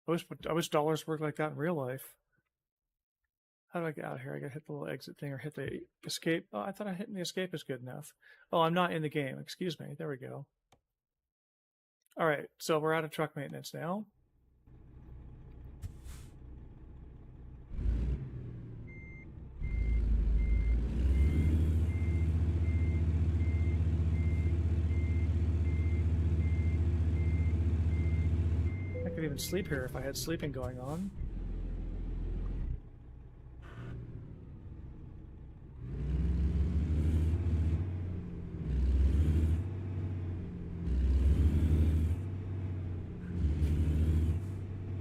I wish dollars worked like that in real life. How do I get out of here? I gotta hit the little exit thing or hit the escape. Oh, I thought hitting the escape is good enough. Oh, I'm not in the game. Excuse me. There we go. All right, so we're out of truck maintenance now. I could even sleep here if I had sleeping going on.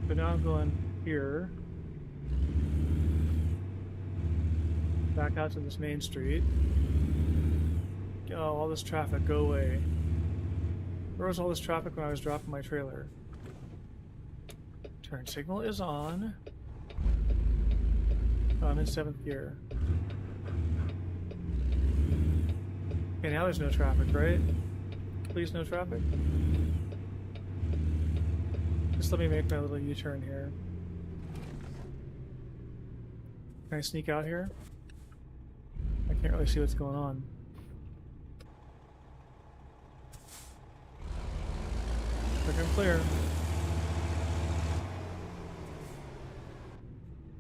So now I'm going here, back out to this main street. Oh, all this traffic, go away. Where was all this traffic when I was dropping my trailer? Turn signal is on. Oh, I'm in 7th gear. Okay, now there's no traffic, right? Please, no traffic. Just let me make my little U-turn here. Can I sneak out here? I can't really see what's going on. Look, I'm clear.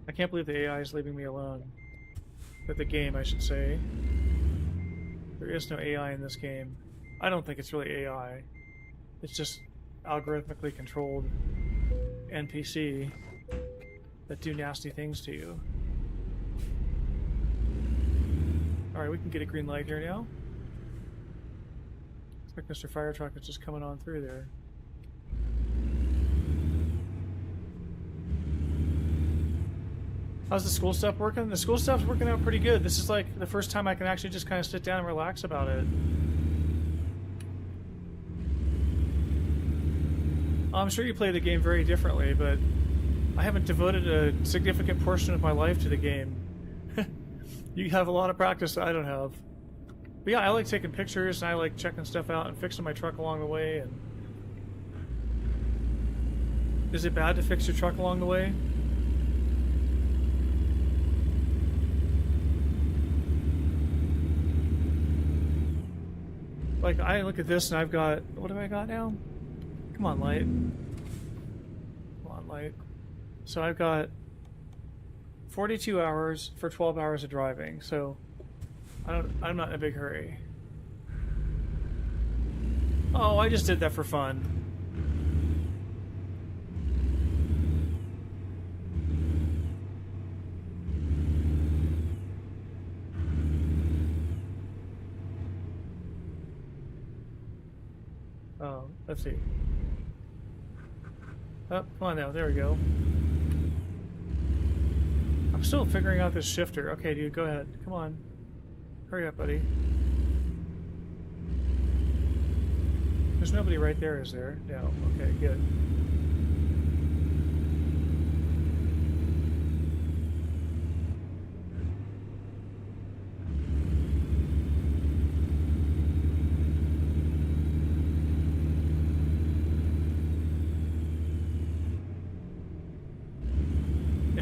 I can't believe the AI is leaving me alone. But the game, I should say. There is no AI in this game. I don't think it's really AI. It's just algorithmically controlled NPC that do nasty things to you. Alright, we can get a green light here now. Looks like Mr. Fire Truck is just coming on through there. How's the school stuff working? The school stuff's working out pretty good. This is like the first time I can actually just kind of sit down and relax about it. I'm sure you play the game very differently, but I haven't devoted a significant portion of my life to the game. You have a lot of practice that I don't have. But yeah, I like taking pictures and I like checking stuff out and fixing my truck along the way. And is it bad to fix your truck along the way? Like, I look at this and I've got... What have I got now? Come on, light. Come on, light. So I've got 42 hours for 12 hours of driving, so I'm not in a big hurry. Oh, I just did that for fun. Oh, let's see. Oh, come on now, there we go. I'm still figuring out this shifter. Okay, dude, go ahead. Come on. Hurry up, buddy. There's nobody right there, is there? No. Okay, good.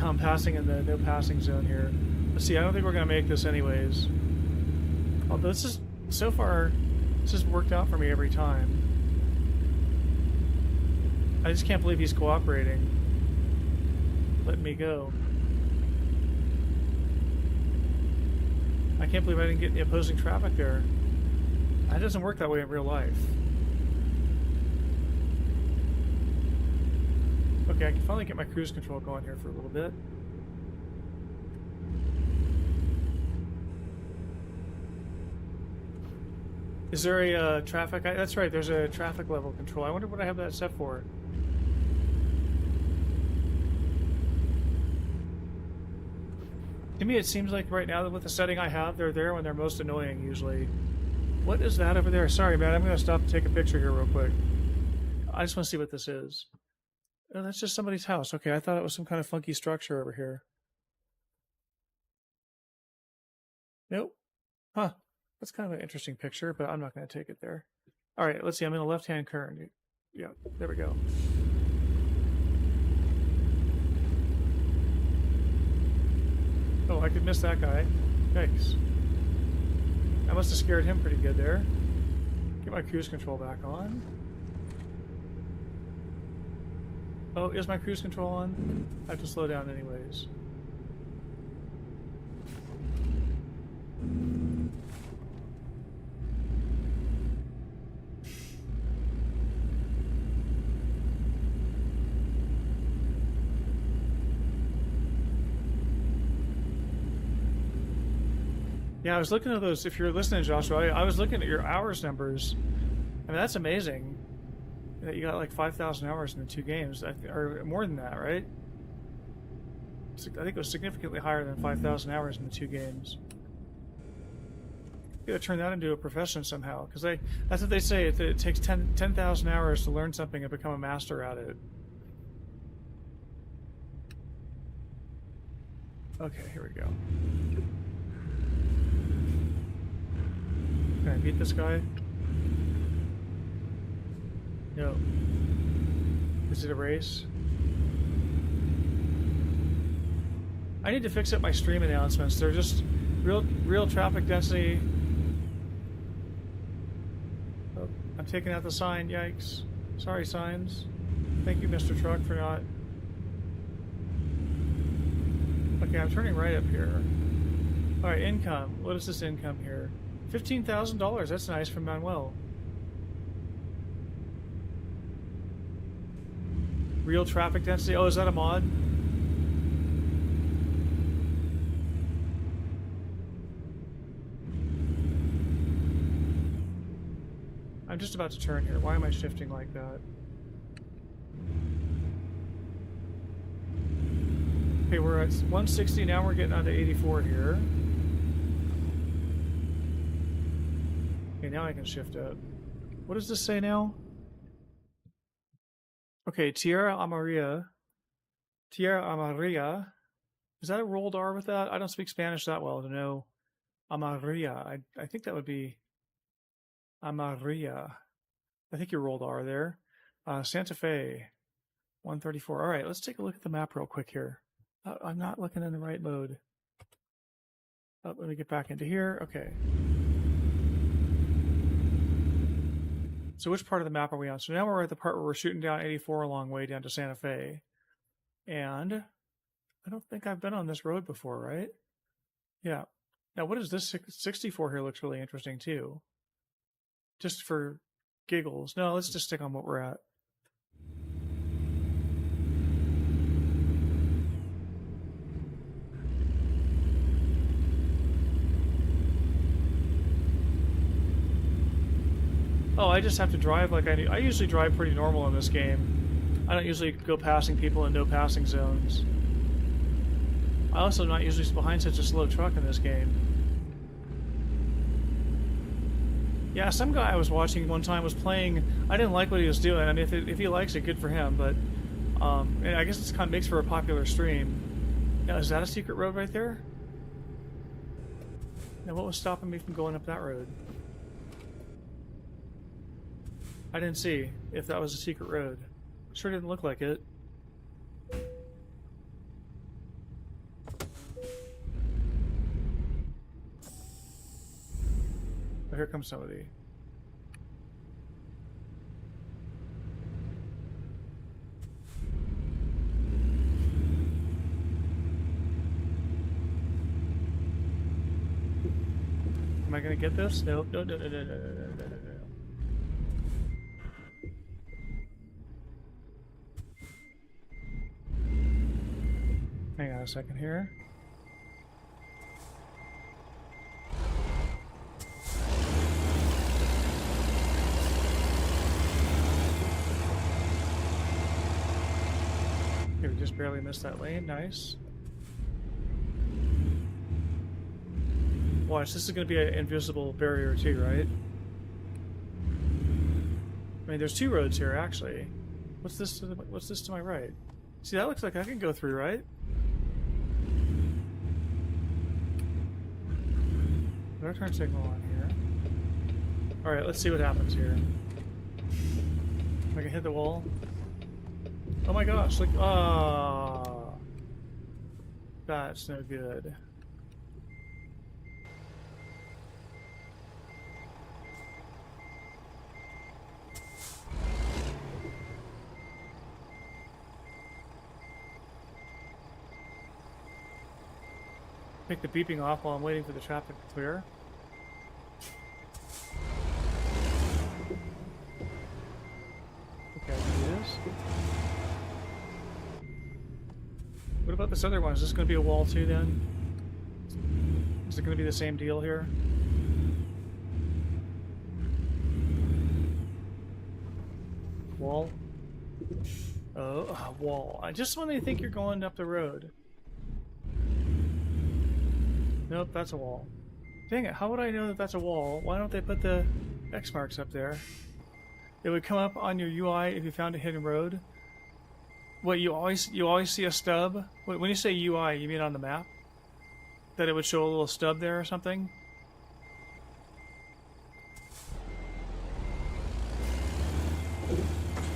I'm passing in the no passing zone here. Let's see, I don't think we're going to make this anyways. Although this is, so far, this has worked out for me every time. I just can't believe he's cooperating. Letting me go. I can't believe I didn't get any opposing traffic there. That doesn't work that way in real life. Okay, I can finally get my cruise control going here for a little bit. Is there a traffic? That's right, there's a traffic level control. I wonder what I have that set for. To me, it seems like right now that with the setting I have, they're there when they're most annoying, usually. What is that over there? Sorry, man, I'm going to stop and take a picture here real quick. I just want to see what this is. Oh, that's just somebody's house. Okay, I thought it was some kind of funky structure over here. Nope. Huh. That's kind of an interesting picture, but I'm not going to take it there. All right, let's see. I'm in a left-hand turn. Yeah, there we go. Oh, I could miss that guy. Thanks. I must have scared him pretty good there. Get my cruise control back on. Oh, is my cruise control on? I have to slow down anyways. Yeah, I was looking at those. If you're listening, Joshua, I was looking at your hours numbers. I mean, that's amazing. That you got like 5,000 hours in the two games, or more than that, right? I think it was significantly higher than 5,000 hours in the two games. You gotta turn that into a profession somehow, because that's what they say. It takes 10,000 hours to learn something and become a master at it. Okay, here we go. Can I beat this guy? No. Is it a race? I need to fix up my stream announcements. They're just real traffic density. Oh, I'm taking out the sign. Yikes. Sorry, signs. Thank you, Mr. Truck, for not... Okay, I'm turning right up here. Alright, income. What is this income here? $15,000. That's nice from Manuel. Real traffic density. Oh, is that a mod? I'm just about to turn here. Why am I shifting like that? Okay, we're at 160 now. We're getting on to 84 here. Okay, now I can shift up. What does this say now? Okay, Tierra Amarilla. Tierra Amarilla. Is that a rolled R with that? I don't speak Spanish that well to know. Amarilla. I think that would be Amarilla. I think you rolled R there. Santa Fe. 134. All right, let's take a look at the map real quick here. I'm not looking in the right mode. Oh, let me get back into here. Okay. So which part of the map are we on? So now we're at the part where we're shooting down 84 a long way down to Santa Fe. And I don't think I've been on this road before, right? Yeah. Now what is this? 64 here looks really interesting too. Just for giggles. No, let's just stick on what we're at. Oh, I just have to drive like I do. I usually drive pretty normal in this game. I don't usually go passing people in no passing zones. I also am not usually behind such a slow truck in this game. Yeah, some guy I was watching one time was playing. I didn't like what he was doing. I mean, if he likes it, good for him. But and I guess this kind of makes for a popular stream. Now, is that a secret road right there? Now, what was stopping me from going up that road? I didn't see if that was a secret road. Sure didn't look like it. Oh, here comes somebody. Am I gonna get this? No, no, no, no, no, no, no, no, no, no. Hang on a second here. Okay, we just barely missed that lane. Nice. Watch, this is going to be an invisible barrier too, right? I mean, there's two roads here, actually. What's this to my right? See, that looks like I can go through, right? Put our turn signal on here. Alright, let's see what happens here. Am I gonna hit the wall? Oh my gosh, like, ah, that's no good. Take the beeping off while I'm waiting for the traffic to clear. Okay, I can do this. What about this other one? Is this going to be a wall too then? Is it going to be the same deal here? Wall? Oh, wall. I just when they think you're going up the road. Nope, that's a wall. Dang it, how would I know that that's a wall? Why don't they put the X marks up there? It would come up on your UI if you found a hidden road. What, you always see a stub? When you say UI, you mean on the map? That it would show a little stub there or something?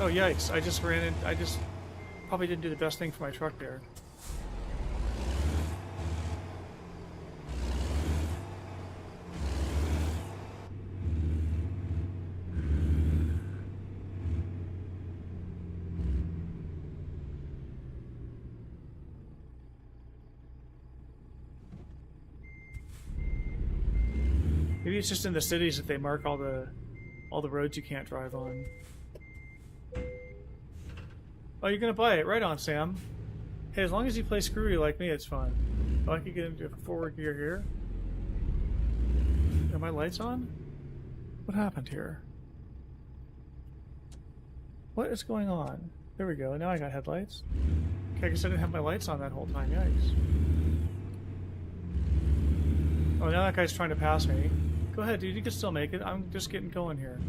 Oh yikes! I just ran in. I just probably didn't do the best thing for my truck there. Maybe it's just in the cities that they mark all the roads you can't drive on. Oh, you're gonna buy it? Right on, Sam. Hey, as long as you play screwy like me, it's fun. Oh, I could get into forward gear here. Are my lights on? What happened here? What is going on? There we go. Now I got headlights. Okay, I guess I didn't have my lights on that whole time. Yikes. Oh, now that guy's trying to pass me. Go ahead, dude. You can still make it. I'm just getting going here.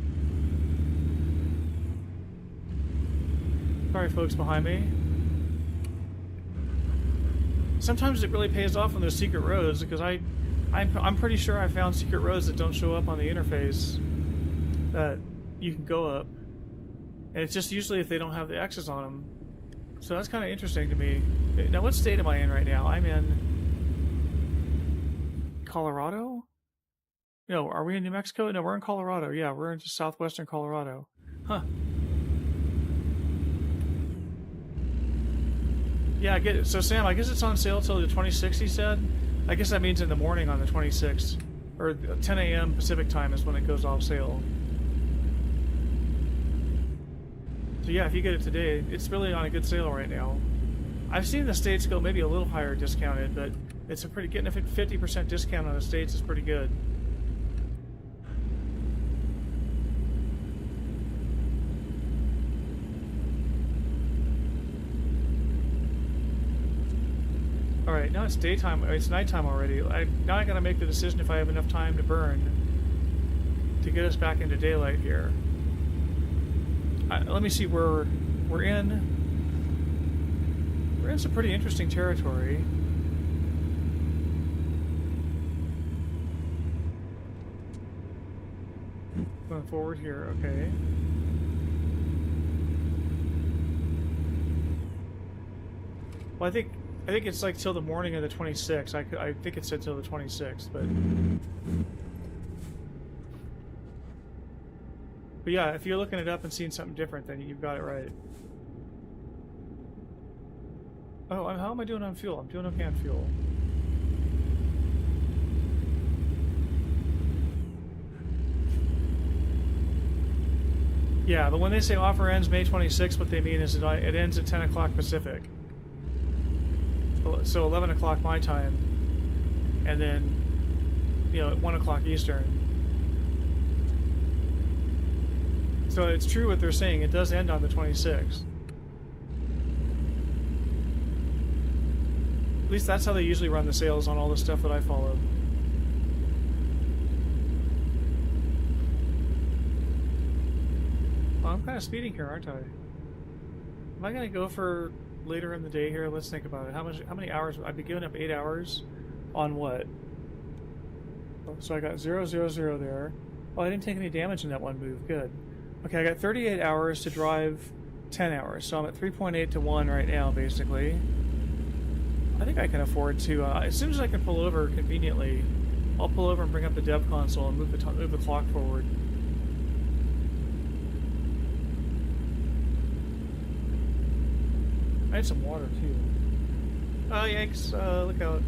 Sorry, folks behind me. Sometimes it really pays off on those secret roads because I'm pretty sure I found secret roads that don't show up on the interface that you can go up, and it's just usually if they don't have the X's on them. So that's kind of interesting to me. Now, what state am I in right now? I'm in Colorado? No, are we in New Mexico? No, we're in Colorado. Yeah, we're in southwestern Colorado. Huh. Yeah, I get it. So, Sam, I guess it's on sale till the 26th, he said? I guess that means in the morning on the 26th. Or 10 a.m. Pacific time is when it goes off sale. So, yeah, if you get it today, it's really on a good sale right now. I've seen the States go maybe a little higher discounted, but it's a pretty... Getting a 50% discount on the States is pretty good. Alright, now it's daytime. It's nighttime already. Now I gotta make the decision if I have enough time to burn to get us back into daylight here. Let me see where we're in. We're in some pretty interesting territory. Going forward here, okay. Well, I think it's like till the morning of the 26th. I think it said till the 26th, but yeah, if you're looking it up and seeing something different, then you've got it right. Oh, how am I doing on fuel? I'm doing okay on fuel. Yeah, but when they say offer ends May 26th, what they mean is it ends at 10 o'clock Pacific. So 11 o'clock my time, and then, you know, at 1 o'clock Eastern. So it's true what they're saying. It does end on the 26th. At least that's how they usually run the sales on all the stuff that I follow. Well, I'm kind of speeding here, aren't I? Am I going to go for later in the day here? Let's think about it. How many hours? I'd be giving up 8 hours on what? So I got 0, 0, 0 there. Oh, I didn't take any damage in that one move. Good. Okay, I got 38 hours to drive 10 hours. So I'm at 3.8 to 1 right now, basically. I think I can afford to, as soon as I can pull over conveniently, I'll pull over and bring up the dev console and move the clock forward. I had some water too. Oh, yikes! Look out.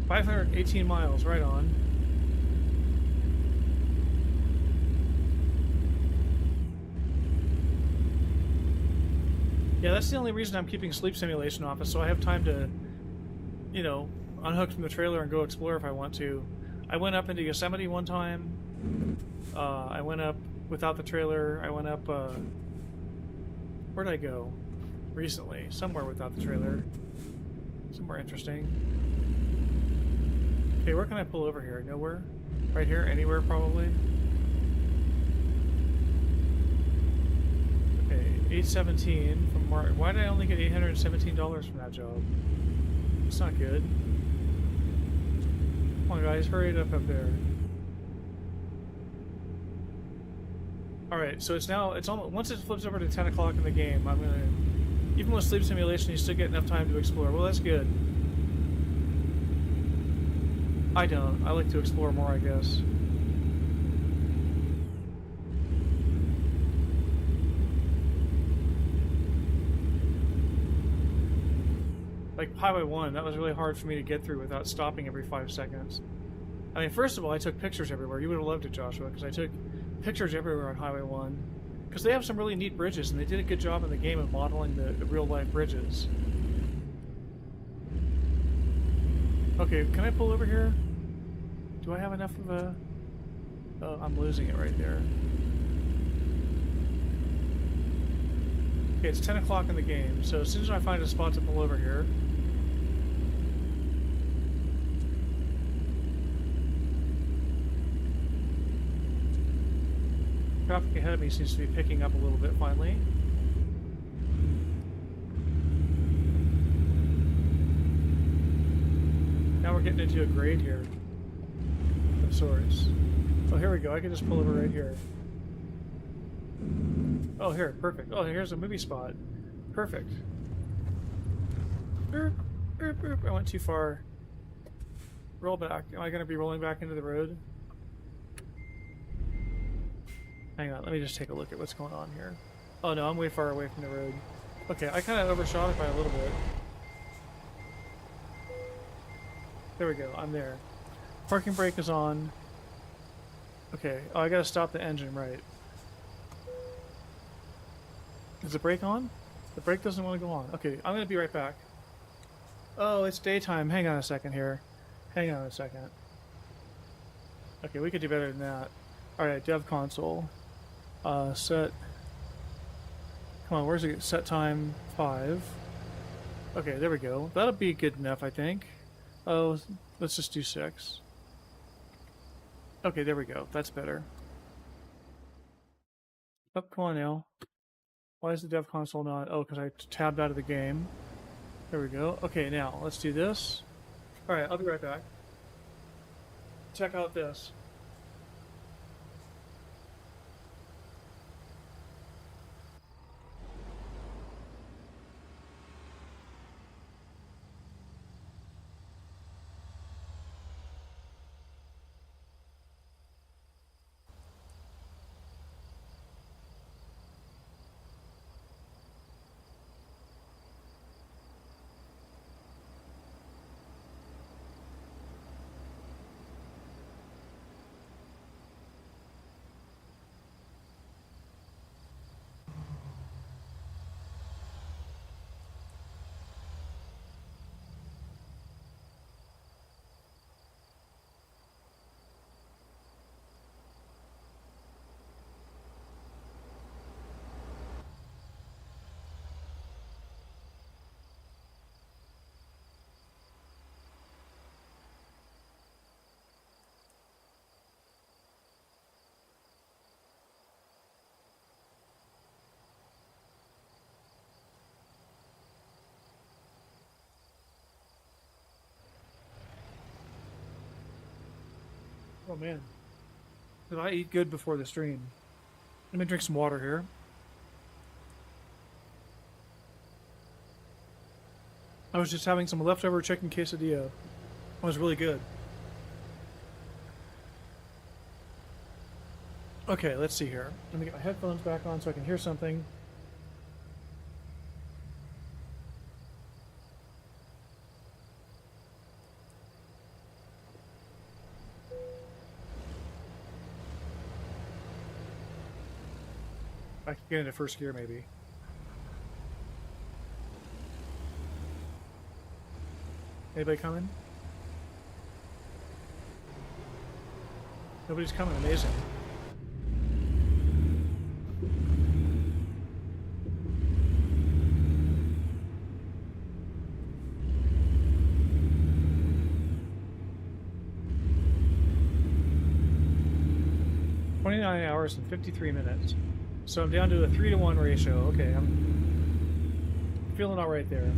$518 miles, right on. Yeah, that's the only reason I'm keeping Sleep Simulation off, is so I have time to, you know, unhook from the trailer and go explore if I want to. I went up into Yosemite one time. I went up without the trailer. I went up, where'd I go? Recently. Somewhere without the trailer. Somewhere interesting. Okay, where can I pull over here? Nowhere? Right here? Anywhere, probably? Okay, 817 from Martin. Why did I only get $817 from that job? It's not good. Come on, guys, hurry it up there. Alright, so it's almost, once it flips over to 10 o'clock in the game, I'm gonna, even with sleep simulation, you still get enough time to explore. Well, that's good. I don't. I like to explore more, I guess. Like Highway 1, that was really hard for me to get through without stopping every 5 seconds. I mean, first of all, I took pictures everywhere. You would have loved it, Joshua, because I took pictures everywhere on Highway 1. Because they have some really neat bridges, and they did a good job in the game of modeling the real-life bridges. Okay, can I pull over here? Do I have enough of a... Oh, I'm losing it right there. Okay, it's 10 o'clock in the game, so as soon as I find a spot to pull over here... Traffic ahead of me seems to be picking up a little bit finally. Now we're getting into a grade here of sorts. Oh, here we go. I can just pull over right here. Oh, here. Perfect. Oh, here's a movie spot. Perfect. I went too far. Roll back. Am I going to be rolling back into the road? Hang on, let me just take a look at what's going on here. Oh no, I'm way far away from the road. Okay, I kind of overshot it by a little bit. There we go, I'm there. Parking brake is on. Okay, oh, I gotta stop the engine, right. Is the brake on? The brake doesn't want to go on. Okay, I'm gonna be right back. Oh, it's daytime. Hang on a second here. Hang on a second. Okay, we could do better than that. Alright, dev console. Set. Come on, where's it? Set time 5. Okay, there we go. That'll be good enough, I think. Oh, let's just do 6. Okay, there we go. That's better. Oh, come on now. Why is the dev console not? Oh, because I tabbed out of the game. There we go. Okay, now let's do this. Alright, I'll be right back. Check out this. Oh man. Did I eat good before the stream? Let me drink some water here. I was just having some leftover chicken quesadilla. It was really good. Okay, let's see here. Let me get my headphones back on so I can hear something. I can get into first gear maybe. Anybody coming? Nobody's coming. Amazing. 29 hours and 53 minutes. So I'm down to a 3-to-1 ratio. Okay, I'm feeling all right there.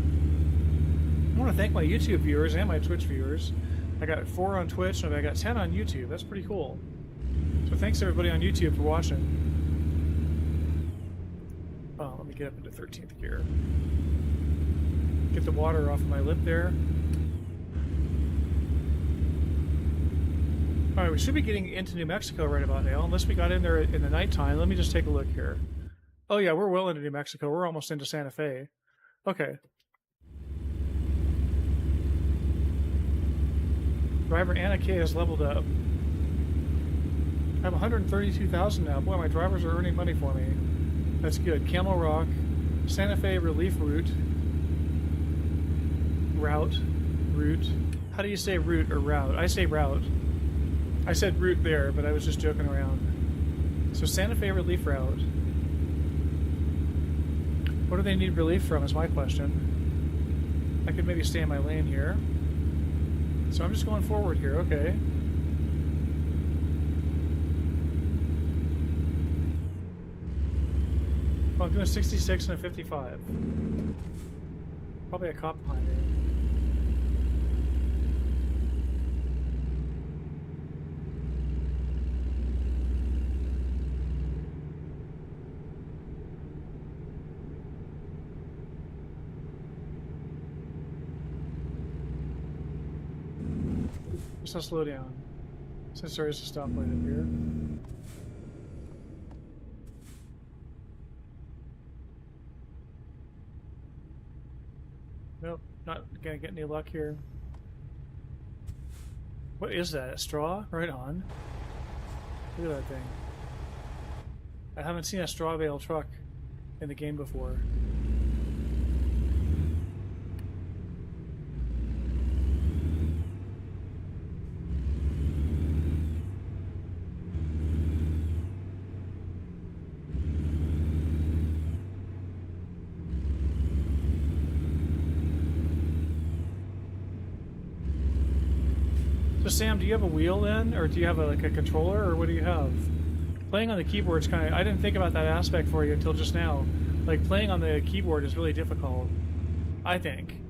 I want to thank my YouTube viewers and my Twitch viewers. I got 4 on Twitch and I got 10 on YouTube. That's pretty cool. So thanks everybody on YouTube for watching. Oh, let me get up into 13th gear. Get the water off of my lip there. Alright, we should be getting into New Mexico right about now, unless we got in there in the nighttime. Let me just take a look here. Oh yeah, we're well into New Mexico. We're almost into Santa Fe. Okay. Driver Anna K has leveled up. I have 132,000 now. Boy, my drivers are earning money for me. That's good. Camel Rock, Santa Fe Relief Route. Route. How do you say route or route? I say route. I said route there, but I was just joking around. So Santa Fe Relief Route. What do they need relief from is my question. I could maybe stay in my lane here. So I'm just going forward here, okay. Well, I'm doing 66 and a 55. Probably a cop behind me. Just to slow down, since there is a stoplight up here. Nope, not gonna get any luck here. What is that? A straw? Right on. Look at that thing. I haven't seen a straw bale truck in the game before. So Sam, do you have a wheel then, or do you have like a controller, or what do you have? Playing on the keyboard's kind of, I didn't think about that aspect for you until just now. Like playing on the keyboard is really difficult, I think.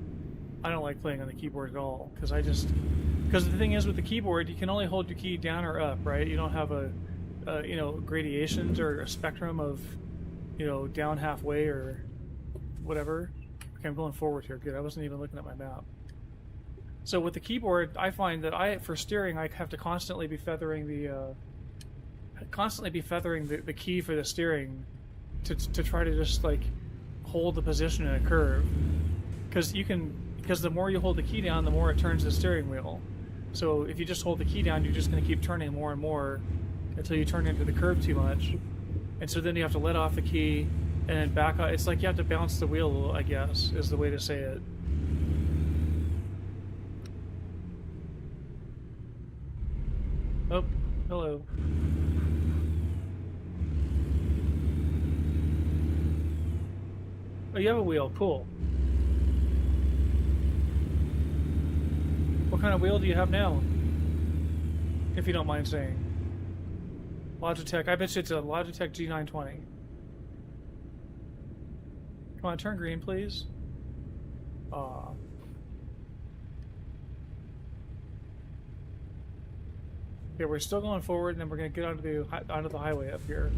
I don't like playing on the keyboard at all, because the thing is with the keyboard, you can only hold your key down or up, right? You don't have you know, gradations or a spectrum of, you know, down halfway or whatever. Okay, I'm going forward here. Good, I wasn't even looking at my map. So with the keyboard, I find that for steering, I have to constantly be feathering the key for the steering to try to just like hold the position in a curve, because the more you hold the key down, the more it turns the steering wheel. So if you just hold the key down, you're just going to keep turning more and more until you turn into the curve too much, and so then you have to let off the key and then back up. It's like you have to bounce the wheel, I guess, is the way to say it. Oh, hello. Oh, you have a wheel. Cool. What kind of wheel do you have now? If you don't mind saying. Logitech. I bet you it's a Logitech G920. Come on, turn green, please. Aw. Okay, we're still going forward, and then we're going to get onto the highway up here.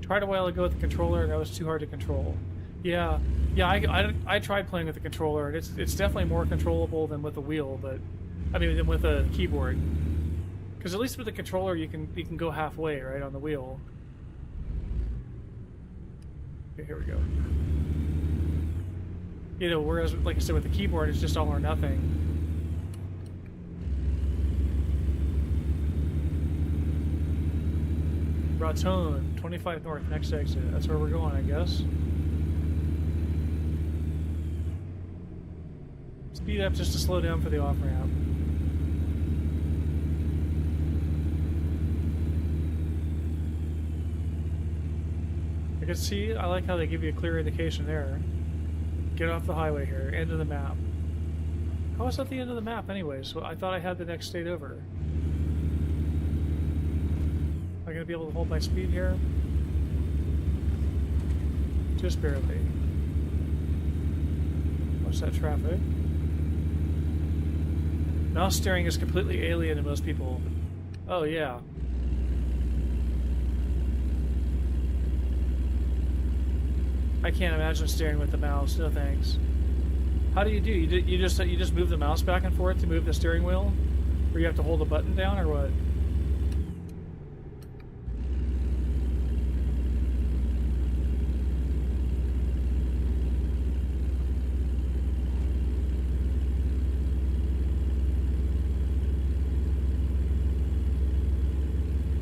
Tried a while ago with the controller, and that was too hard to control. Yeah, I tried playing with the controller, and it's definitely more controllable than with the wheel, but I mean than with a keyboard. Because at least with the controller, you can go halfway, right, on the wheel. Okay, here we go. You know, whereas, like I said, with the keyboard, it's just all or nothing. Raton, 25 north, next exit. That's where we're going, I guess. Speed up just to slow down for the off-ramp. I can see, I like how they give you a clear indication there. Get off the highway here, end of the map. How was that the end of the map anyways? Well, I thought I had the next state over. going to be able to hold my speed here? Just barely. Watch that traffic. Mouse steering is completely alien to most people. Oh, yeah. I can't imagine steering with the mouse. No thanks. How do? You just move the mouse back and forth to move the steering wheel? Or you have to hold a button down, or what?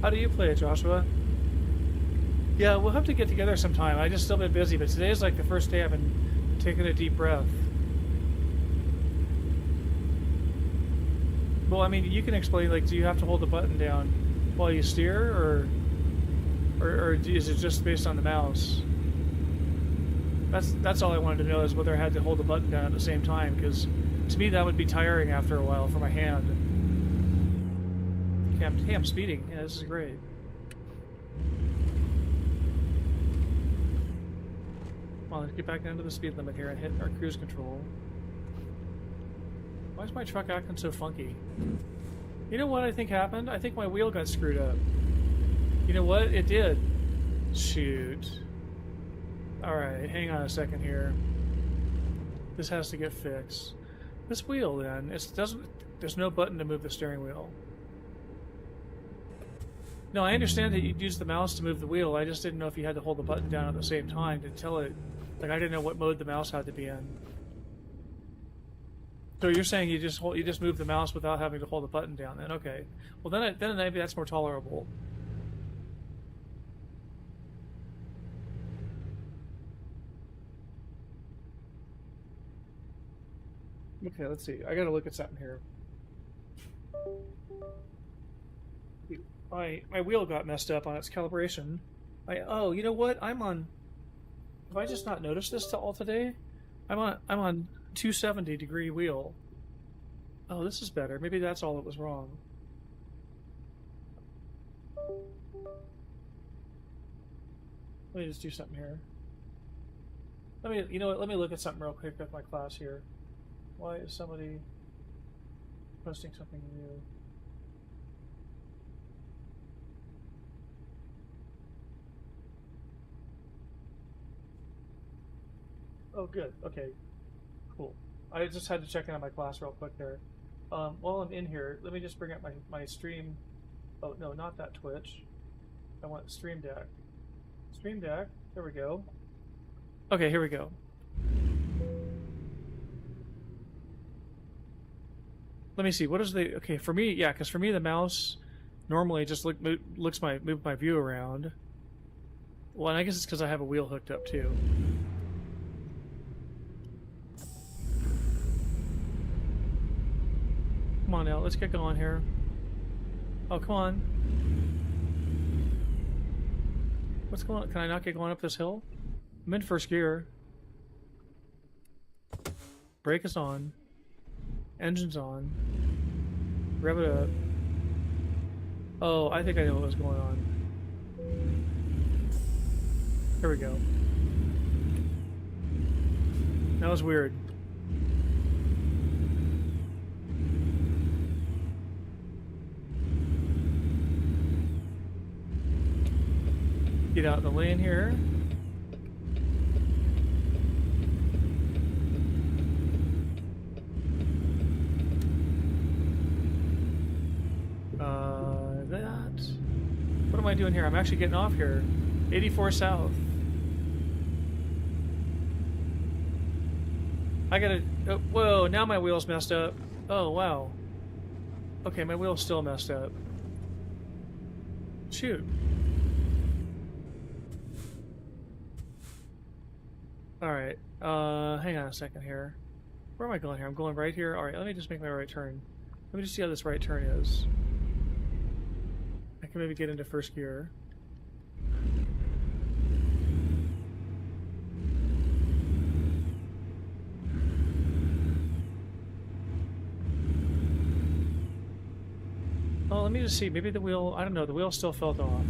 How do you play it, Joshua? Yeah, we'll have to get together sometime. I just still been busy, but today's like the first day I've been taking a deep breath. Well, I mean, you can explain, like, do you have to hold the button down while you steer, or is it just based on the mouse? That's all I wanted to know, is whether I had to hold the button down at the same time, because to me that would be tiring after a while for my hand. Hey, I'm speeding. Yeah, this is great. Well, let's get back down to the speed limit here and hit our cruise control. Why is my truck acting so funky? You know what I think happened? I think my wheel got screwed up. You know what? It did. Shoot. Alright, hang on a second here. This has to get fixed. This wheel, then, there's no button to move the steering wheel. No, I understand that you'd use the mouse to move the wheel. I just didn't know if you had to hold the button down at the same time to tell it. Like, I didn't know what mode the mouse had to be in. So you're saying you just move the mouse without having to hold the button down? Then okay. Well, then maybe that's more tolerable. Okay, let's see. I gotta look at something here. My wheel got messed up on its calibration. Oh, you know what? I'm on. Have I just not noticed this all today? I'm on 270-degree wheel. Oh, this is better. Maybe that's all that was wrong. Let me just do something here. You know what? Let me look at something real quick with my class here. Why is somebody posting something new? Oh, good. Okay. Cool. I just had to check in on my class real quick there. While I'm in here, let me just bring up my stream. Oh, no, not that Twitch. I want Stream Deck. Stream Deck. There we go. Okay, here we go. Let me see. What is the... Okay, for me, yeah, because for me the mouse normally just move my view around. Well, and I guess it's because I have a wheel hooked up too. Come on now, let's get going here. Oh, come on. What's going on? Can I not get going up this hill? I'm in first gear. Brake is on. Engine's on. Rev it up. Oh, I think I know what was going on. Here we go. That was weird. Get out in the lane here. What am I doing here? I'm actually getting off here. 84 south. I gotta... Oh, whoa, now my wheel's messed up. Oh, wow. Okay, my wheel's still messed up. Shoot. Alright, hang on a second here. Where am I going here? I'm going right here? Alright, let me just make my right turn. Let me just see how this right turn is. I can maybe get into first gear. Oh, let me just see. Maybe the wheel... I don't know. The wheel still felt off.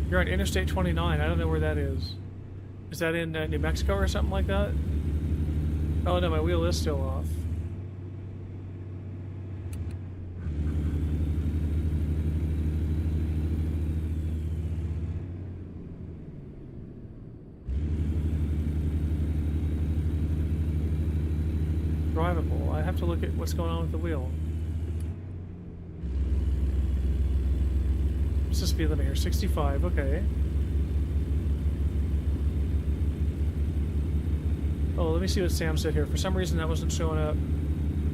You're on Interstate 29. I don't know where that is. Is that in New Mexico or something like that? Oh no, my wheel is still off. Drivable. I have to look at what's going on with the wheel. What's the speed limit here? 65, okay. Oh, let me see what Sam said here. For some reason that wasn't showing up.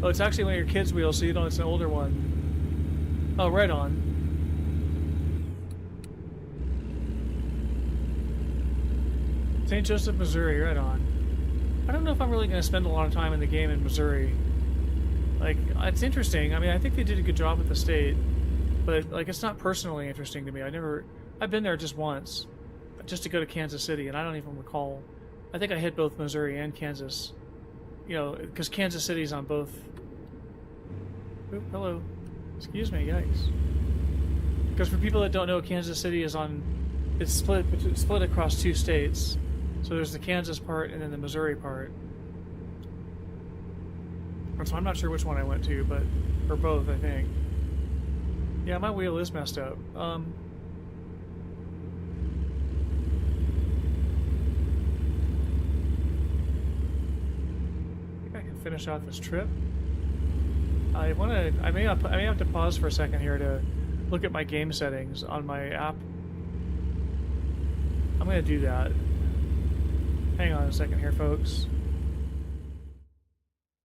Oh, it's actually one of your kids' wheels, so you know it's an older one. Oh, right on. St. Joseph, Missouri, right on. I don't know if I'm really going to spend a lot of time in the game in Missouri. Like, it's interesting. I mean, I think they did a good job with the state, but, like, it's not personally interesting to me. I've been there just once, just to go to Kansas City, and I don't even recall. I think I hit both Missouri and Kansas. You know, because Kansas City's on both. Oop, hello. Excuse me, yikes. Because for people that don't know, Kansas City is on. It's split across two states. So there's the Kansas part and then the Missouri part. So I'm not sure which one I went to, but or both, I think. Yeah, my wheel is messed up. I think I can finish out this trip. I may have to pause for a second here to look at my game settings on my app. I'm gonna do that. Hang on a second here, folks.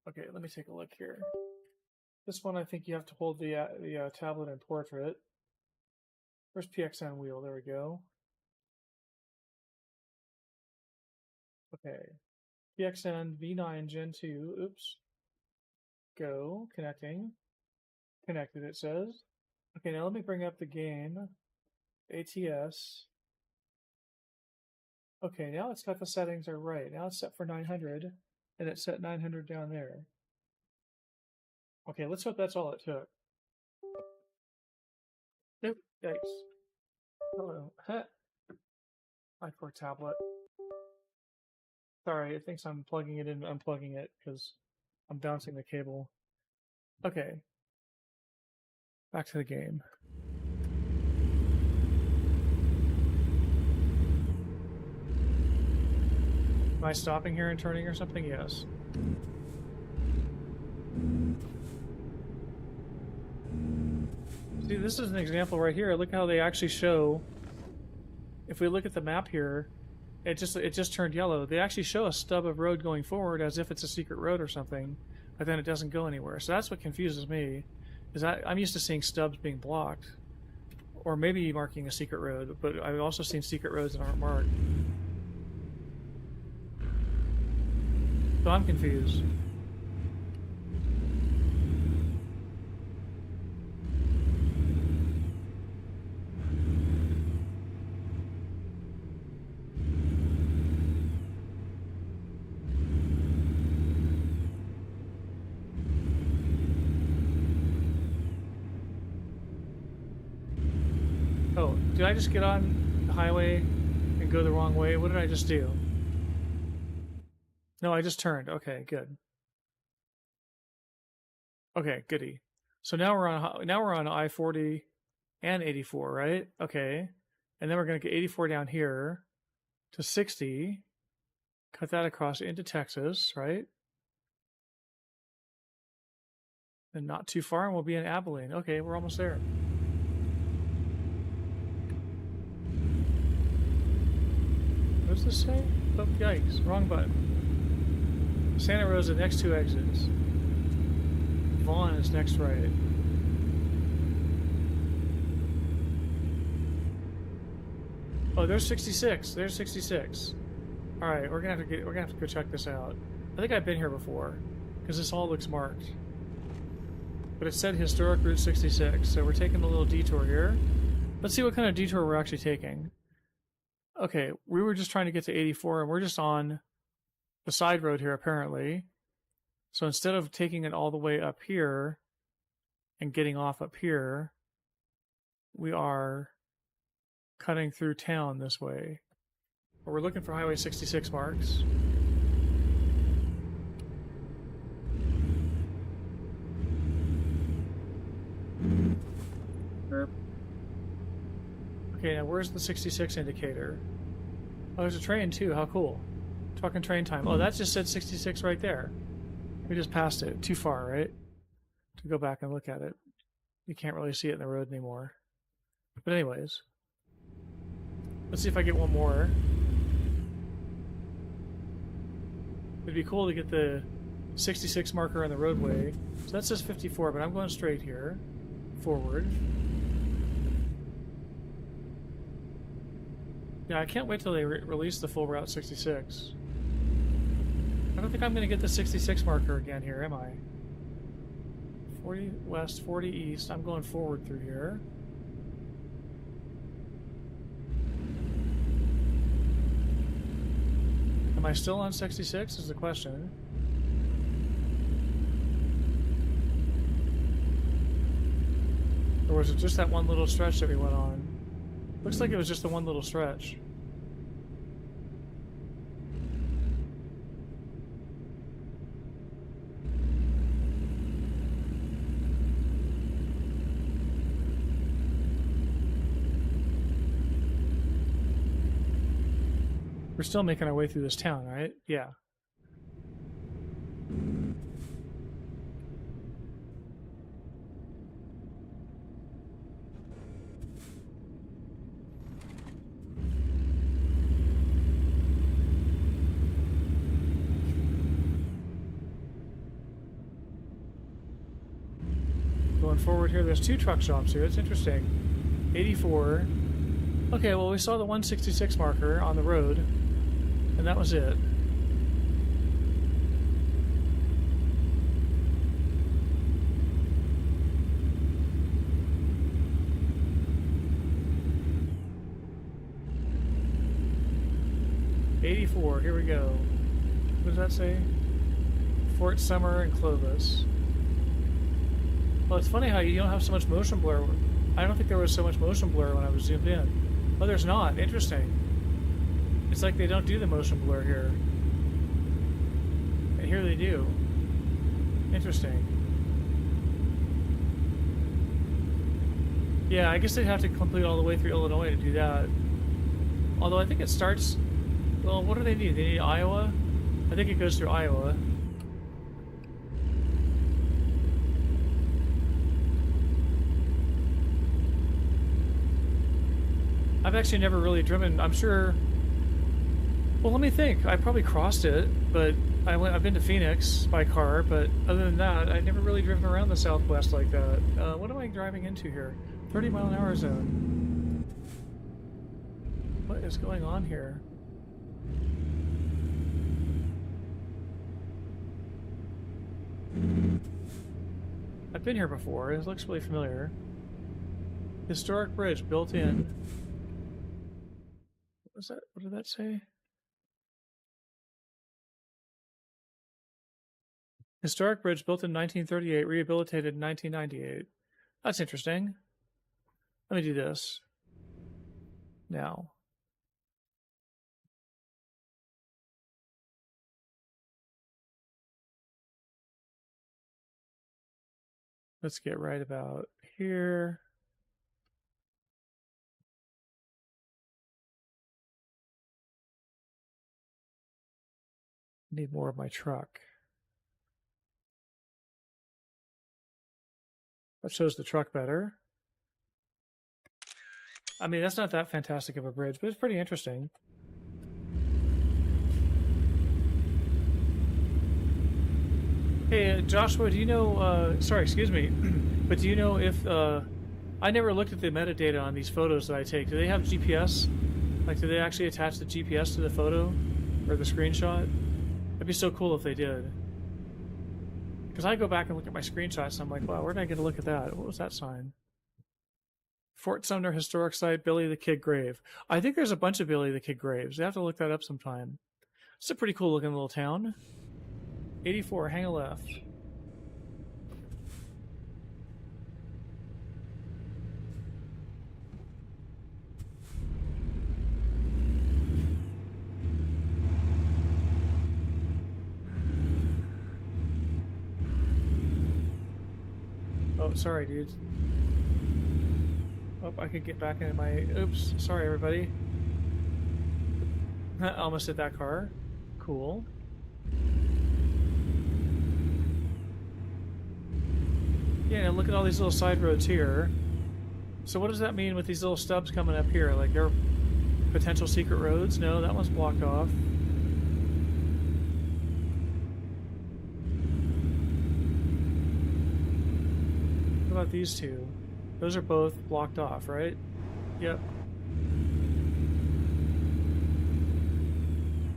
Okay, let me take a look here. This one, I think you have to hold the tablet in portrait. Where's PXN wheel? There we go. Okay. PXN V9 Gen 2. Oops. Go. Connecting. Connected, it says. Okay, now let me bring up the game. ATS. Okay, now it's got the settings are right. Now it's set for 900, and it's set 900 down there. Okay, let's hope that's all it took. Nope, yikes. Hello. My poor tablet. Sorry, it thinks I'm plugging it in, unplugging it, because I'm bouncing the cable. Okay. Back to the game. Am I stopping here and turning or something? Yes. See, this is an example right here. Look how they actually show. If we look at the map here, it just turned yellow. They actually show a stub of road going forward as if it's a secret road or something, but then it doesn't go anywhere. So that's what confuses me, is I'm used to seeing stubs being blocked, or maybe marking a secret road, but I've also seen secret roads that aren't marked. So I'm confused. Oh, did I just get on the highway and go the wrong way? What did I just do? No, I just turned. Okay, good. Okay, goody. So now we're on I-40 and 84, right? Okay. And then we're going to get 84 down here to 60. Cut that across into Texas, right? And not too far, and we'll be in Abilene. Okay, we're almost there. What does this say? Oh, yikes. Wrong button. Santa Rosa, next two exits. Vaughn is next right. Oh, there's 66. There's 66. All right, we're gonna have to go check this out. I think I've been here before, because this all looks marked. But it said historic Route 66, so we're taking a little detour here. Let's see what kind of detour we're actually taking. Okay, we were just trying to get to 84, and we're just on the side road here, apparently. So instead of taking it all the way up here and getting off up here, we are cutting through town this way. But we're looking for Highway 66 marks. Okay, now where's the 66 indicator? Oh, there's a train too. How cool. Talking train time. Oh, that just said 66 right there. We just passed it. Too far, right? To go back and look at it. You can't really see it in the road anymore. But anyways. Let's see if I get one more. It'd be cool to get the 66 marker on the roadway. So that says 54, but I'm going straight here. Forward. Yeah, I can't wait till they release the full Route 66. I don't think I'm going to get the 66 marker again here, am I? 40 west, 40 east. I'm going forward through here. Am I still on 66 is the question. Or was it just that one little stretch that we went on? Looks like it was just the one little stretch. We're still making our way through this town, right? Yeah. Going forward here, there's two truck shops here. It's interesting. 84. Okay, well, we saw the 166 marker on the road, and that was it. '84. Here we go. What does that say? Fort Summer and Clovis. Well, it's funny how you don't have so much motion blur. I don't think there was so much motion blur when I was zoomed in. Oh, there's not. Interesting. It's like they don't do the motion blur here. And here they do. Interesting. Yeah, I guess they'd have to complete all the way through Illinois to do that. Although I think it starts... Well, what do they need? They need Iowa? I think it goes through Iowa. I've actually never really driven, I'm sure... Well, let me think. I probably crossed it, but I've been to Phoenix by car, but other than that, I've never really driven around the Southwest like that. What am I driving into here? 30-mile-an-hour zone. What is going on here? I've been here before. It looks really familiar. Historic bridge built in. What was that? What did that say? Historic bridge built in 1938, rehabilitated in 1998. That's interesting. Let me do this. Now. Let's get right about here. Need more of my truck. That shows the truck better. I mean, that's not that fantastic of a bridge, but it's pretty interesting. Hey, Joshua, do you know, sorry, excuse me, but do you know if, I never looked at the metadata on these photos that I take. Do they have GPS? Like, do they actually attach the GPS to the photo or the screenshot? That'd be so cool if they did. Because I go back and look at my screenshots and I'm like, wow, where did I get a look at that? What was that sign? Fort Sumner Historic Site, Billy the Kid Grave. I think there's a bunch of Billy the Kid graves. You have to look that up sometime. It's a pretty cool looking little town. 84, hang a left. Oh, sorry, dude. Oh, I could get back into my... Oops, sorry, everybody. I almost hit that car. Cool. Yeah, and look at all these little side roads here. So what does that mean with these little stubs coming up here? Like, they're potential secret roads? No, that one's blocked off. What about these two? Those are both blocked off, right? Yep.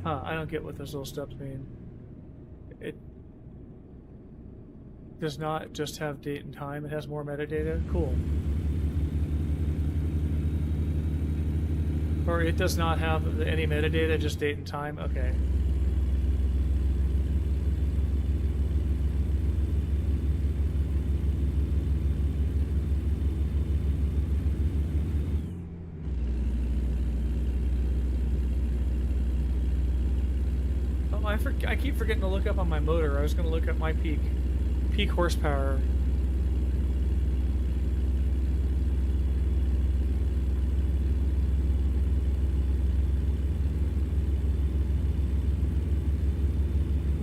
Huh, I don't get what those little stubs mean. It does not just have date and time, it has more metadata. Cool. Or it does not have any metadata, just date and time? Okay. I keep forgetting to look up on my motor. I was going to look up my peak horsepower.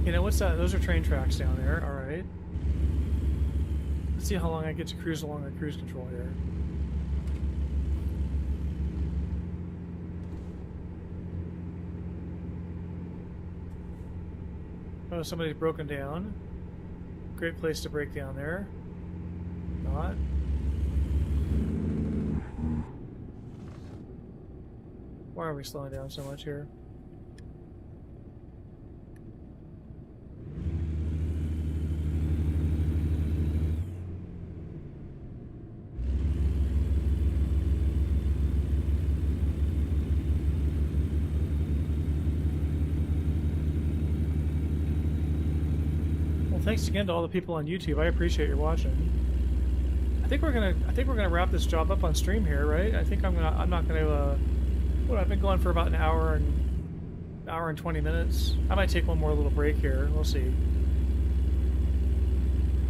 You know, what's that? Those are train tracks down there. All right. Let's see how long I get to cruise along the cruise control here. Oh, somebody's broken down. Great place to break down there. Not. Why are we slowing down so much here? Thanks again to all the people on YouTube. I appreciate your watching. I think we're gonna wrap this job up on stream here, right? I'm not gonna. What, I've been going for about an hour and 20 minutes. I might take one more little break here. We'll see.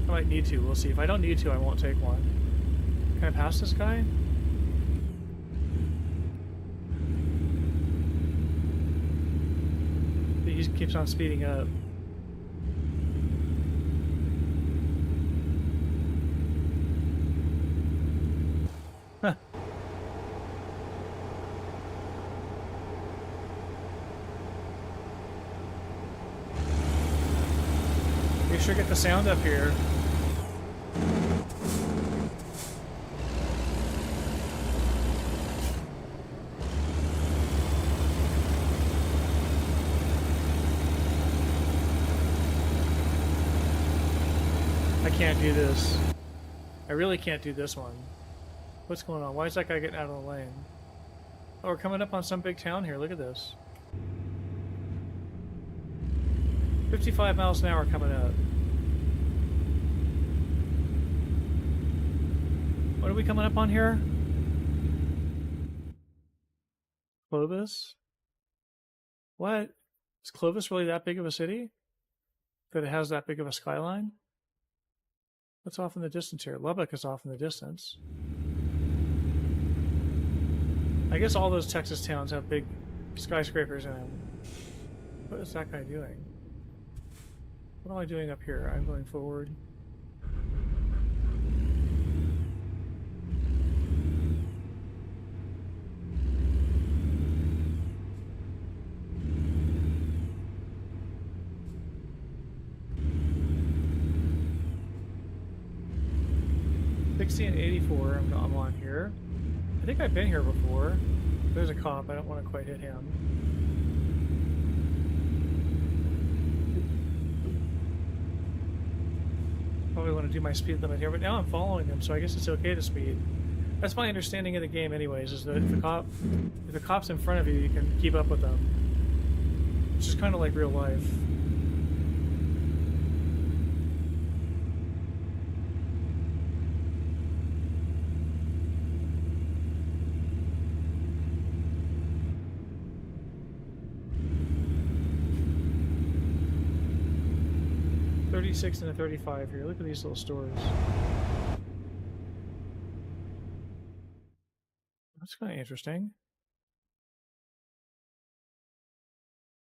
I might need to. We'll see. If I don't need to, I won't take one. Can I pass this guy? He keeps on speeding up. Huh. You sure get the sound up here. I can't do this. I really can't do this one. What's going on? Why is that guy getting out of the lane? Oh, we're coming up on some big town here. Look at this. 55 miles an hour coming up. What are we coming up on here? Clovis? What? Is Clovis really that big of a city? That it has that big of a skyline? What's off in the distance here? Lubbock is off in the distance. I guess all those Texas towns have big skyscrapers in them. What is that guy doing? What am I doing up here? I'm going forward. And 84, I'm on here. I think I've been here before. There's a cop. I don't want to quite hit him. Probably want to do my speed limit here, but now I'm following him, so I guess it's okay to speed. That's my understanding of the game, anyways. Is that if the cop's in front of you, you can keep up with them, which is kind of like real life. And a 35 here. Look at these little stores. kind of interesting.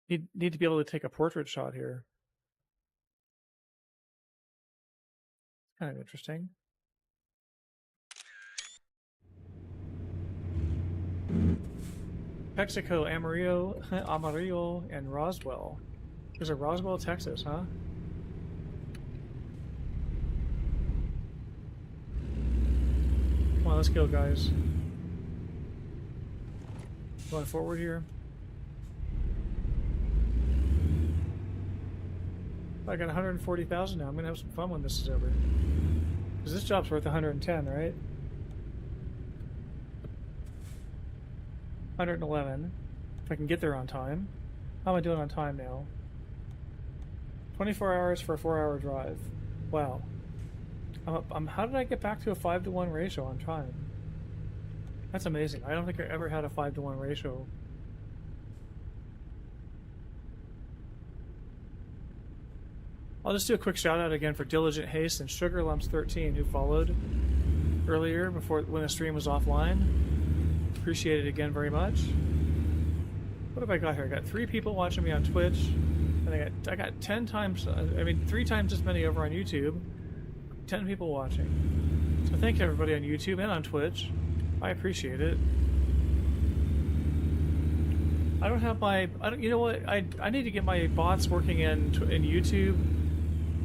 Need to be able to take a portrait shot here. Kind of interesting. Mexico, Amarillo, and Roswell. There's a Roswell, Texas, huh? Come on, let's go, guys. Going forward here. I got 140,000 now. I'm gonna have some fun when this is over. Because this job's worth 110, right? 111. If I can get there on time. How am I doing on time now? 24 hours for a 4-hour drive. Wow. How did I get back to a 5-to-1 ratio on time? That's amazing. I don't think I ever had a 5-to-1 ratio. I'll just do a quick shout out again for Diligent Haste and Sugarlumps13 who followed earlier when the stream was offline. Appreciate it again very much. What have I got here? I got 3 people watching me on Twitch, and I got 10 times, 3 times as many over on YouTube. 10 people watching. So thank you everybody on YouTube and on Twitch. I appreciate it. I don't have my, you know what? I need to get my bots working in YouTube.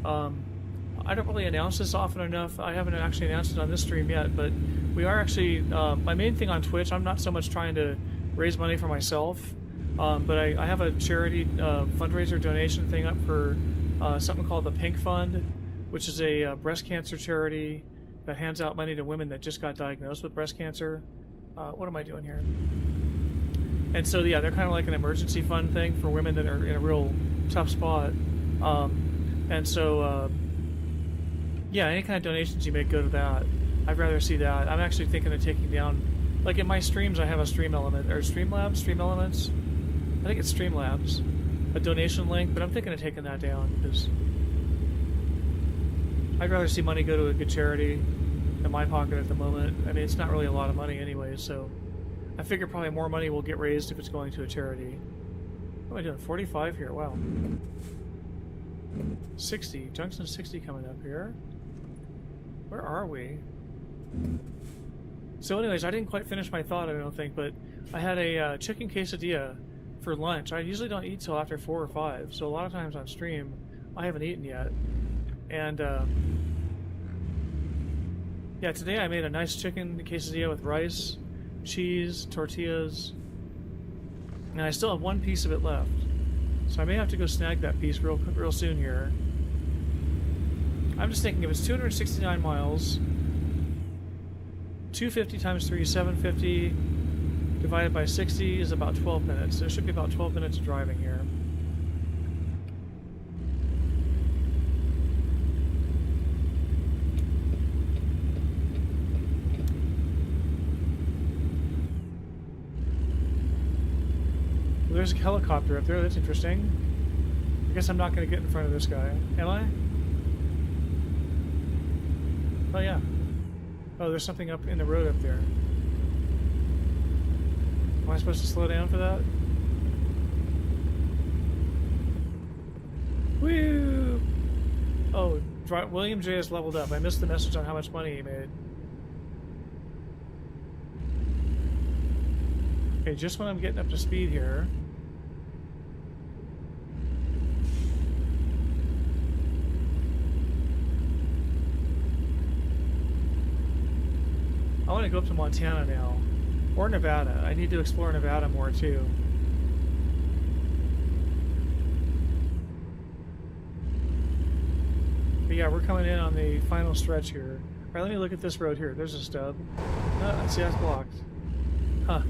I don't really announce this often enough. I haven't actually announced it on this stream yet, but we are actually, my main thing on Twitch, I'm not so much trying to raise money for myself, but I have a charity fundraiser donation thing up for something called the Pink Fund, which is a breast cancer charity that hands out money to women that just got diagnosed with breast cancer. What am I doing here? And so, yeah, they're kind of like an emergency fund thing for women that are in a real tough spot. And so, yeah, any kind of donations you make go to that. I'd rather see that. I'm actually thinking of taking down, like in my streams, I have a Stream Element, or Streamlabs, Stream Elements. I think it's Streamlabs, a donation link, but I'm thinking of taking that down because I'd rather see money go to a good charity in my pocket at the moment. I mean, it's not really a lot of money anyway, so I figure probably more money will get raised if it's going to a charity. What am I doing? 45 here, wow. 60, junction 60 coming up here. Where are we? So anyways, I didn't quite finish my thought, I don't think, but I had a chicken quesadilla for lunch. I usually don't eat till after 4 or 5, so a lot of times on stream, I haven't eaten yet. And, yeah, today I made a nice chicken quesadilla with rice, cheese, tortillas, and I still have 1 piece of it left. So I may have to go snag that piece real soon here. I'm just thinking if it's 269 miles, 250 times 3 is 750, divided by 60 is about 12 minutes. There should be about 12 minutes of driving here. Well, there's a helicopter up there, that's interesting. I guess I'm not going to get in front of this guy, am I? Oh yeah. Oh, there's something up in the road up there. Am I supposed to slow down for that? Woo! Oh, William J has leveled up. I missed the message on how much money he made. Okay, just when I'm getting up to speed here. I want to go up to Montana now. Or Nevada. I need to explore Nevada more too. But yeah, we're coming in on the final stretch here. Alright, let me look at this road here. There's a stub. See, that's blocked. Huh.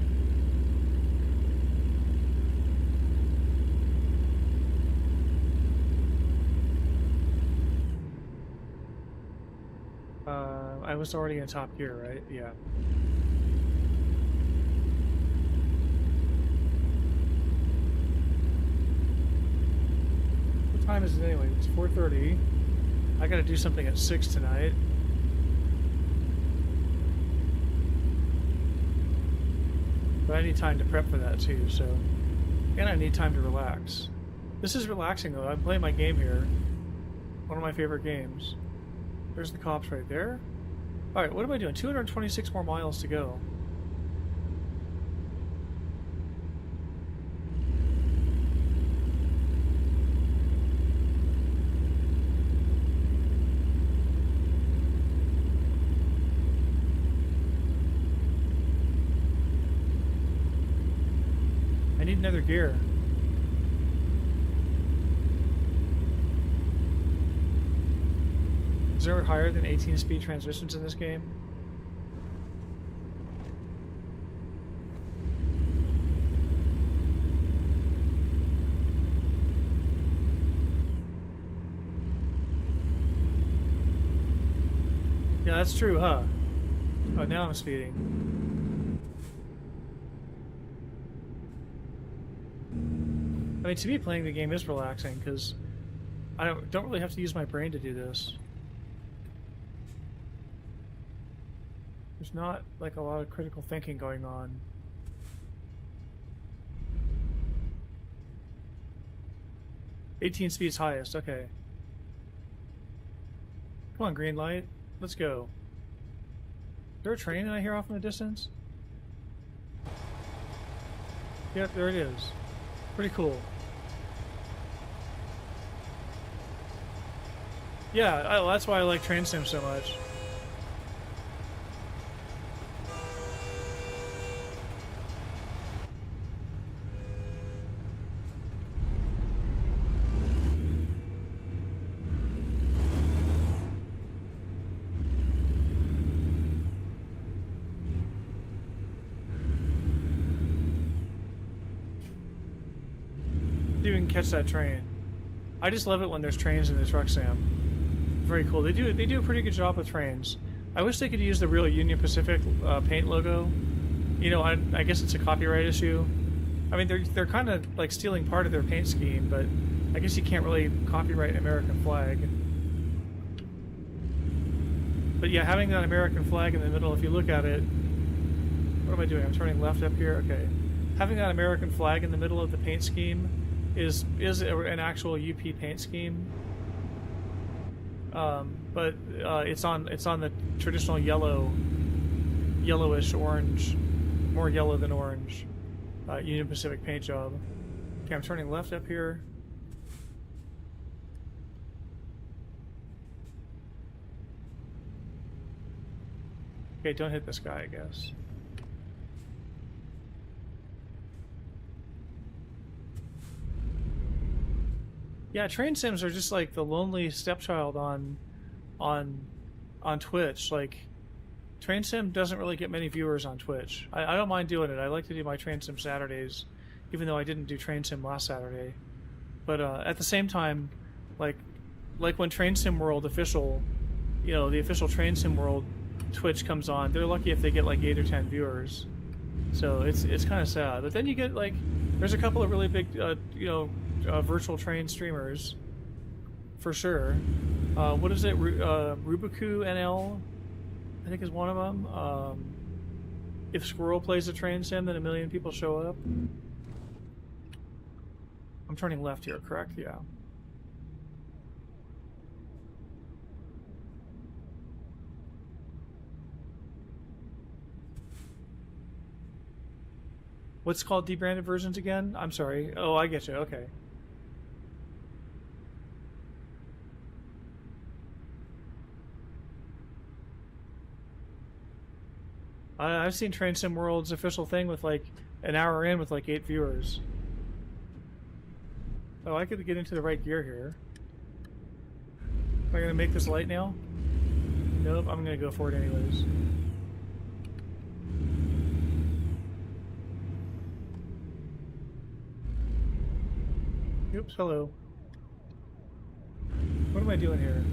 I was already in top gear, right? Yeah. What time is it anyway? It's 4:30. I gotta do something at 6 tonight. But I need time to prep for that too, so... And I need time to relax. This is relaxing though. I'm playing my game here. One of my favorite games. There's the cops right there. Alright, what am I doing? 226 more miles to go. I need another gear. Is there higher than 18 speed transmissions in this game? Yeah, that's true, huh? Oh, now I'm speeding. I mean, to me, playing the game is relaxing because I don't really have to use my brain to do this. There's not like a lot of critical thinking going on. (18 speed's highest, okay. Come on, green light. Let's go. Is there a train that I hear off in the distance? Yep, there it is. Pretty cool. Yeah, that's why I like train sim so much. You can catch that train. I just love it when there's trains in the truck sim. Very cool. They do a pretty good job with trains. I wish they could use the real Union Pacific paint logo. You know, I guess it's a copyright issue. I mean, they're kind of like stealing part of their paint scheme, but I guess you can't really copyright an American flag. But yeah, having that American flag in the middle, if you look at it, what am I doing? I'm turning left up here. Okay, having that American flag in the middle of the paint scheme is an actual UP paint scheme, but it's on the traditional yellowish orange, more yellow than orange, Union Pacific paint job. Okay, I'm turning left up here. Okay, don't hit this guy, I guess. Yeah, train sims are just like the lonely stepchild on Twitch. Like, train sim doesn't really get many viewers on Twitch. I don't mind doing it. I like to do my train sim Saturdays, even though I didn't do train sim last Saturday. But at the same time, like when Train Sim World official, you know, the official Train Sim World Twitch comes on, they're lucky if they get like 8 or 10 viewers. So it's kind of sad. But then you get like, there's a couple of really big, you know, virtual train streamers, for sure. What is it? Rubiku NL, I think is one of them. If Squirrel plays a train sim, then 1 million people show up. I'm turning left here, correct? Yeah. What's called debranded versions again? I'm sorry. Oh, I get you. Okay. I've seen Train Sim World's official thing with like an hour in with like 8 viewers. Oh, I could get into the right gear here. Am I gonna make this light now? Nope, I'm gonna go for it anyways. Oops, hello. What am I doing here?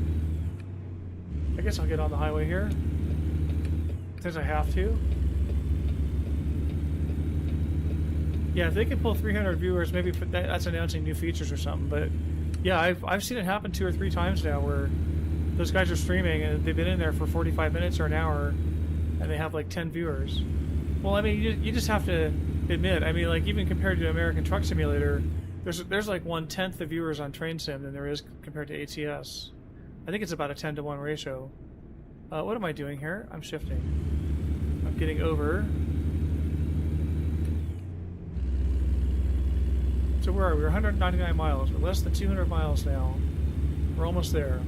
I guess I'll get on the highway here. Since I have to. Yeah, if they could pull 300 viewers, maybe that's announcing new features or something. But yeah, I've seen it happen 2 or 3 times now where those guys are streaming and they've been in there for 45 minutes or an hour and they have like 10 viewers. Well, I mean, you just have to admit, I mean, like, even compared to American Truck Simulator, there's like 1/10 the viewers on Train Sim than there is compared to ATS. I think it's about a 10-to-1 ratio. What am I doing here? I'm shifting. I'm getting over. So where are we? We're 199 miles. We're less than 200 miles now. We're almost there.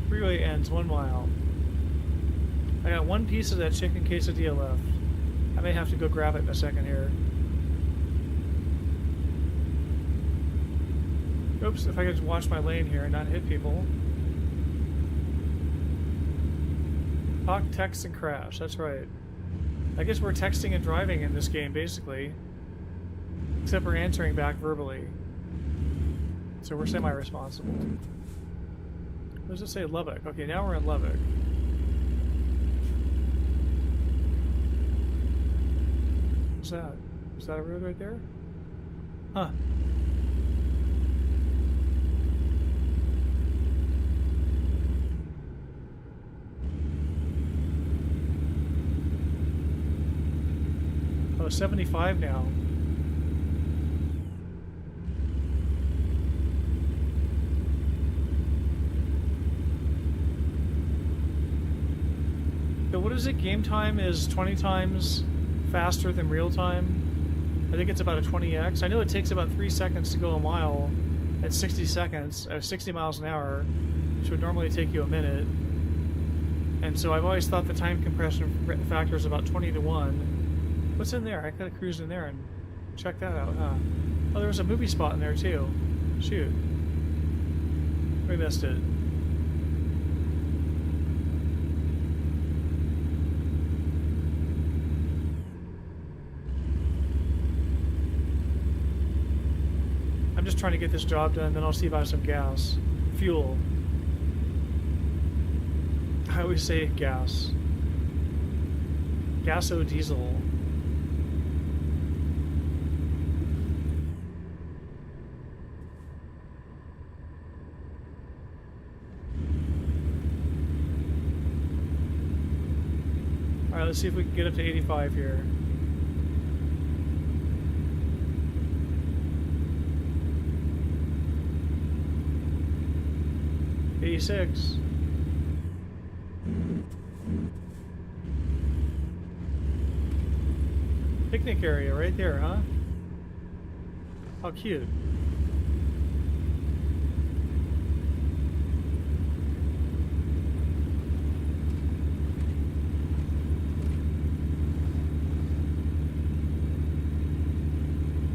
Freeway ends 1 mile. I got one piece of that chicken quesadilla left. I may have to go grab it in a second here. Oops, if I could just watch my lane here and not hit people. Talk, text, and crash. That's right. I guess we're texting and driving in this game, basically. Except we're answering back verbally. So we're semi-responsible. What does it say? Lubbock. Okay, now we're in Lubbock. What's that? Is that a road right there? Huh. Oh, 75 now. So what is it? Game time is 20 times faster than real time. I think it's about a 20x. I know it takes about 3 seconds to go a mile at 60 seconds, 60 miles an hour, which would normally take you a minute. And so I've always thought the time compression factor is about 20 to 1. What's in there? I could have cruised in there and checked that out, huh? Oh, there was a movie spot in there too. Shoot. We missed it. I'm just trying to get this job done, then I'll see if I have some gas. Fuel. I always say gas. Gaso diesel. Alright, let's see if we can get up to 85 here. Six. Picnic area right there, huh? How cute.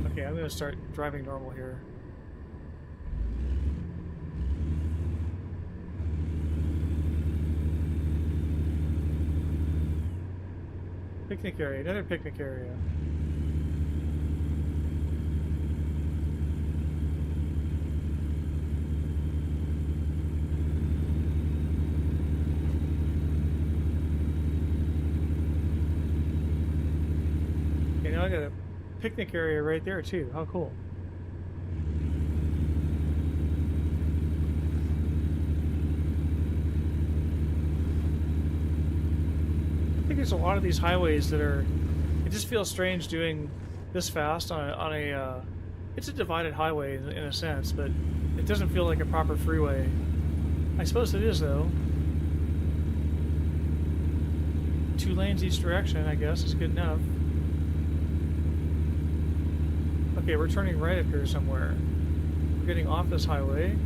Okay, I'm gonna start driving normal here. Picnic area, another picnic area. Okay, now I got a picnic area right there too. How cool. There's a lot of these highways that are, it just feels strange doing this fast on a it's a divided highway in a sense, but it doesn't feel like a proper freeway. I suppose it is though. 2 lanes each direction, I guess, is good enough. Okay, we're turning right up here somewhere. We're getting off this highway.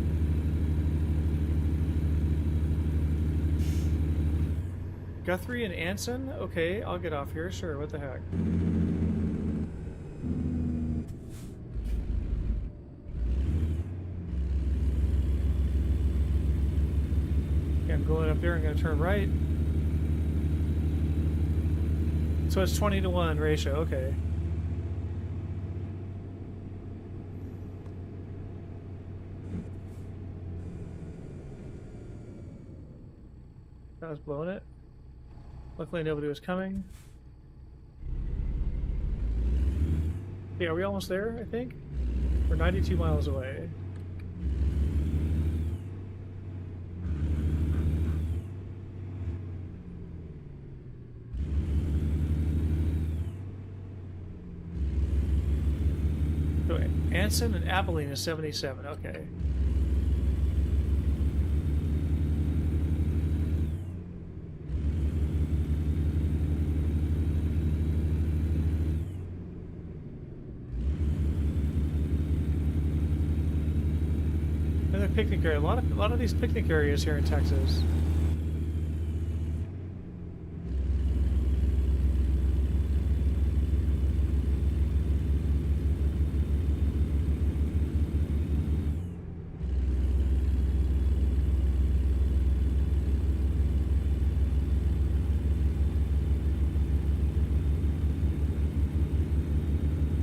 Guthrie and Anson? Okay, I'll get off here. Sure, what the heck. Okay, I'm going up there. I'm going to turn right. So it's 20 to 1 ratio. Okay. I was blowing it. Luckily nobody was coming. Yeah, are we almost there, I think? We're 92 miles away. So Anson and Abilene is 77, okay. Another picnic area. A lot of these picnic areas here in Texas.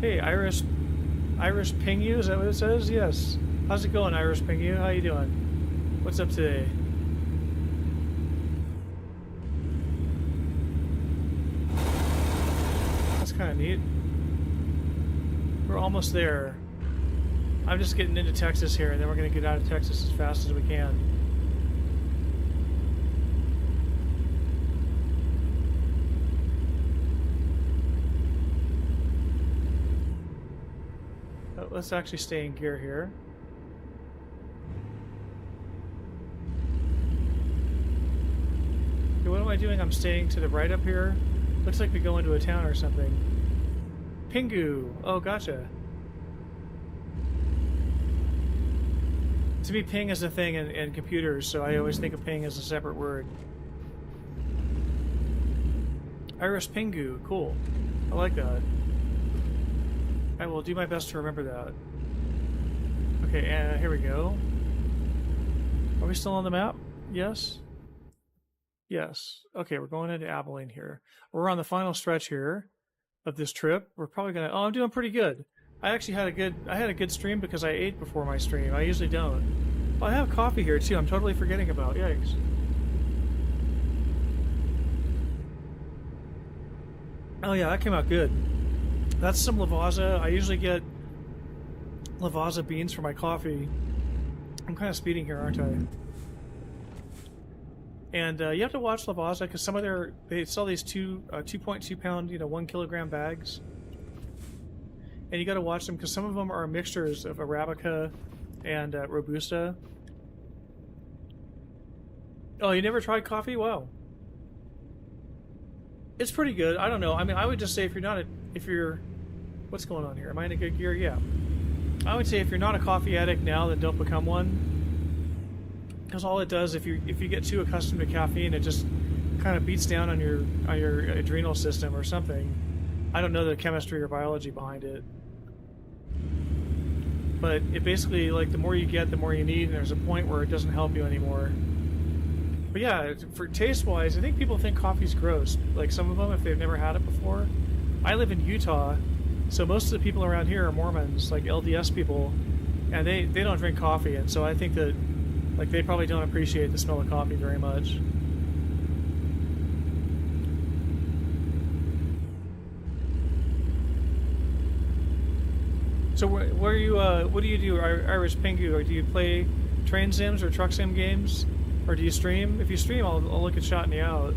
Hey, Irish ping you? Is that what it says? Yes. How's it going, Irish ping you? How you doing? What's up today? That's kind of neat. We're almost there. I'm just getting into Texas here, and then we're going to get out of Texas as fast as we can. Let's actually stay in gear here. Okay, what am I doing? I'm staying to the right up here. Looks like we go into a town or something. Pingu! Oh, gotcha. To me, ping is a thing in computers, so I always think of ping as a separate word. Irish Pingu, cool. I like that. I will do my best to remember that. Okay, here we go. Are we still on the map? Yes? Yes. Okay, we're going into Abilene here. We're on the final stretch here of this trip. We're probably gonna... Oh, I'm doing pretty good. I actually had a good stream because I ate before my stream. I usually don't. Oh, I have coffee here too. I'm totally forgetting about. Yikes. Oh yeah, that came out good. That's some Lavazza. I usually get Lavazza beans for my coffee. I'm kind of speeding here, aren't I? And you have to watch Lavazza because some of they sell these 2.2 pound, 1 kilogram bags. And you got to watch them because some of them are mixtures of Arabica and Robusta. Oh, you never tried coffee? Wow. It's pretty good. I don't know. I mean, I would just say if you're, what's going on here? Am I in a good gear? Yeah. I would say if you're not a coffee addict now, then don't become one. Because all it does, if you get too accustomed to caffeine, it just kind of beats down on your adrenal system or something. I don't know the chemistry or biology behind it. But it basically, like, the more you get, the more you need, and there's a point where it doesn't help you anymore. But yeah, for taste-wise, I think people think coffee's gross. Like, some of them, if they've never had it before. I live in Utah, so most of the people around here are Mormons, like LDS people, and they don't drink coffee, and so I think that, like, they probably don't appreciate the smell of coffee very much. So what do you do, Irish Pingu? Or do you play train sims or truck sim games? Or do you stream? If you stream, I'll look at shotting you out.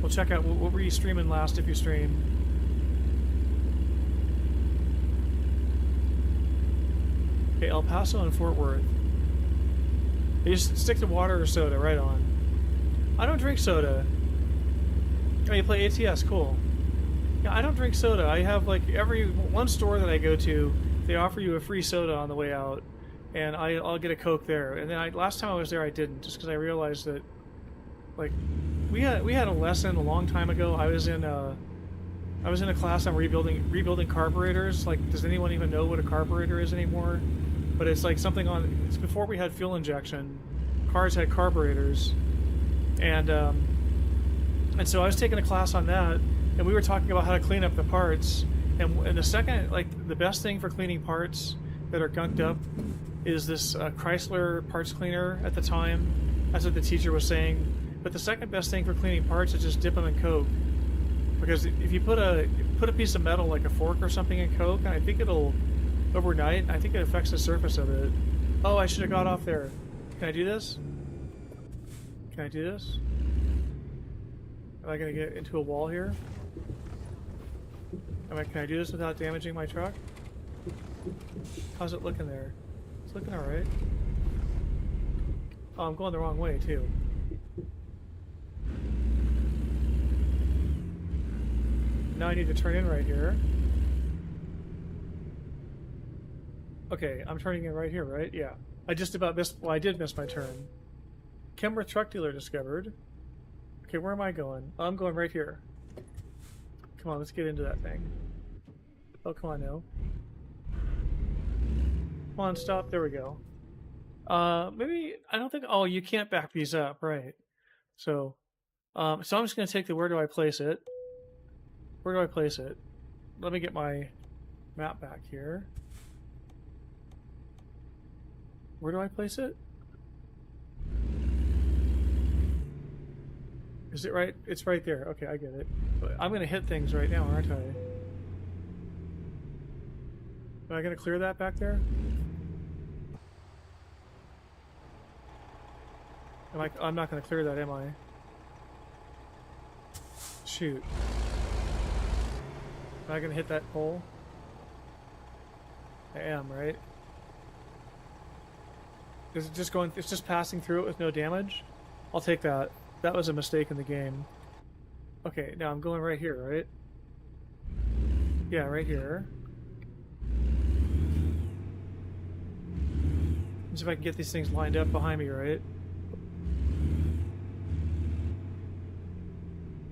We'll check out, what were you streaming last if you stream? Okay, El Paso and Fort Worth. You just stick to water or soda, right on. I don't drink soda. Oh, you play ATS, cool. Yeah, I don't drink soda. I have, like, one store that I go to, they offer you a free soda on the way out, and I'll get a Coke there. And then last time I was there, I didn't, just because I realized that, like, we had a lesson a long time ago. I was in a class on rebuilding carburetors. Like, does anyone even know what a carburetor is anymore? But it's like something it's before we had fuel injection. Cars had carburetors, and so I was taking a class on that. And we were talking about how to clean up the parts. And the second, like, the best thing for cleaning parts that are gunked up is this Chrysler parts cleaner at the time. That's what the teacher was saying. But the second best thing for cleaning parts is just dip them in Coke. Because if you put a piece of metal like a fork or something in Coke, and I think it'll overnight. I think it affects the surface of it. Oh, I should have got off there. Can I do this? Can I do this? Am I gonna get into a wall here? Can I do this without damaging my truck? How's it looking there? It's looking alright. Oh, I'm going the wrong way too. Now I need to turn in right here. Okay, I'm turning in right here, right? Yeah. I just about missed... Well, I did miss my turn. Kenworth truck dealer discovered. Okay, where am I going? Oh, I'm going right here. Come on, let's get into that thing. Oh, come on now. Come on, stop. There we go. Maybe... I don't think... Oh, you can't back these up, right. So I'm just going to take the where do I place it. Where do I place it? Let me get my map back here. Where do I place it? Is it right? It's right there. Okay, I get it. But I'm going to hit things right now, aren't I? Am I going to clear that back there? I'm not going to clear that, am I? Shoot. Am I going to hit that pole? I am, right? Is it just going... It's just passing through it with no damage? I'll take that. That was a mistake in the game. Okay, now I'm going right here, right? Yeah, right here. Let's see if I can get these things lined up behind me, right?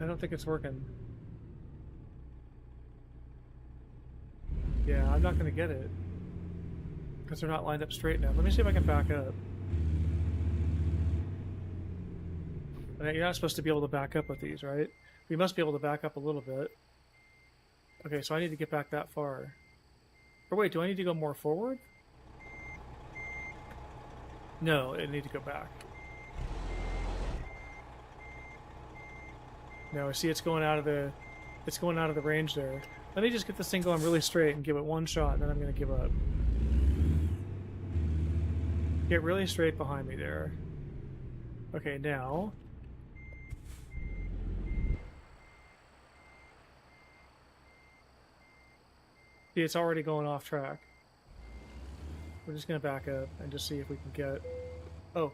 I don't think it's working. Yeah, I'm not going to get it. Because they're not lined up straight enough. Let me see if I can back up. You're not supposed to be able to back up with these, right? You must be able to back up a little bit. Okay, so I need to get back that far. Or wait, do I need to go more forward? No, I need to go back. No, see, it's going out of the range there. Let me just get this thing going really straight and give it one shot, and then I'm going to give up. Get really straight behind me there. Okay, now... See, it's already going off track. We're just going to back up and just see if we can get... Oh,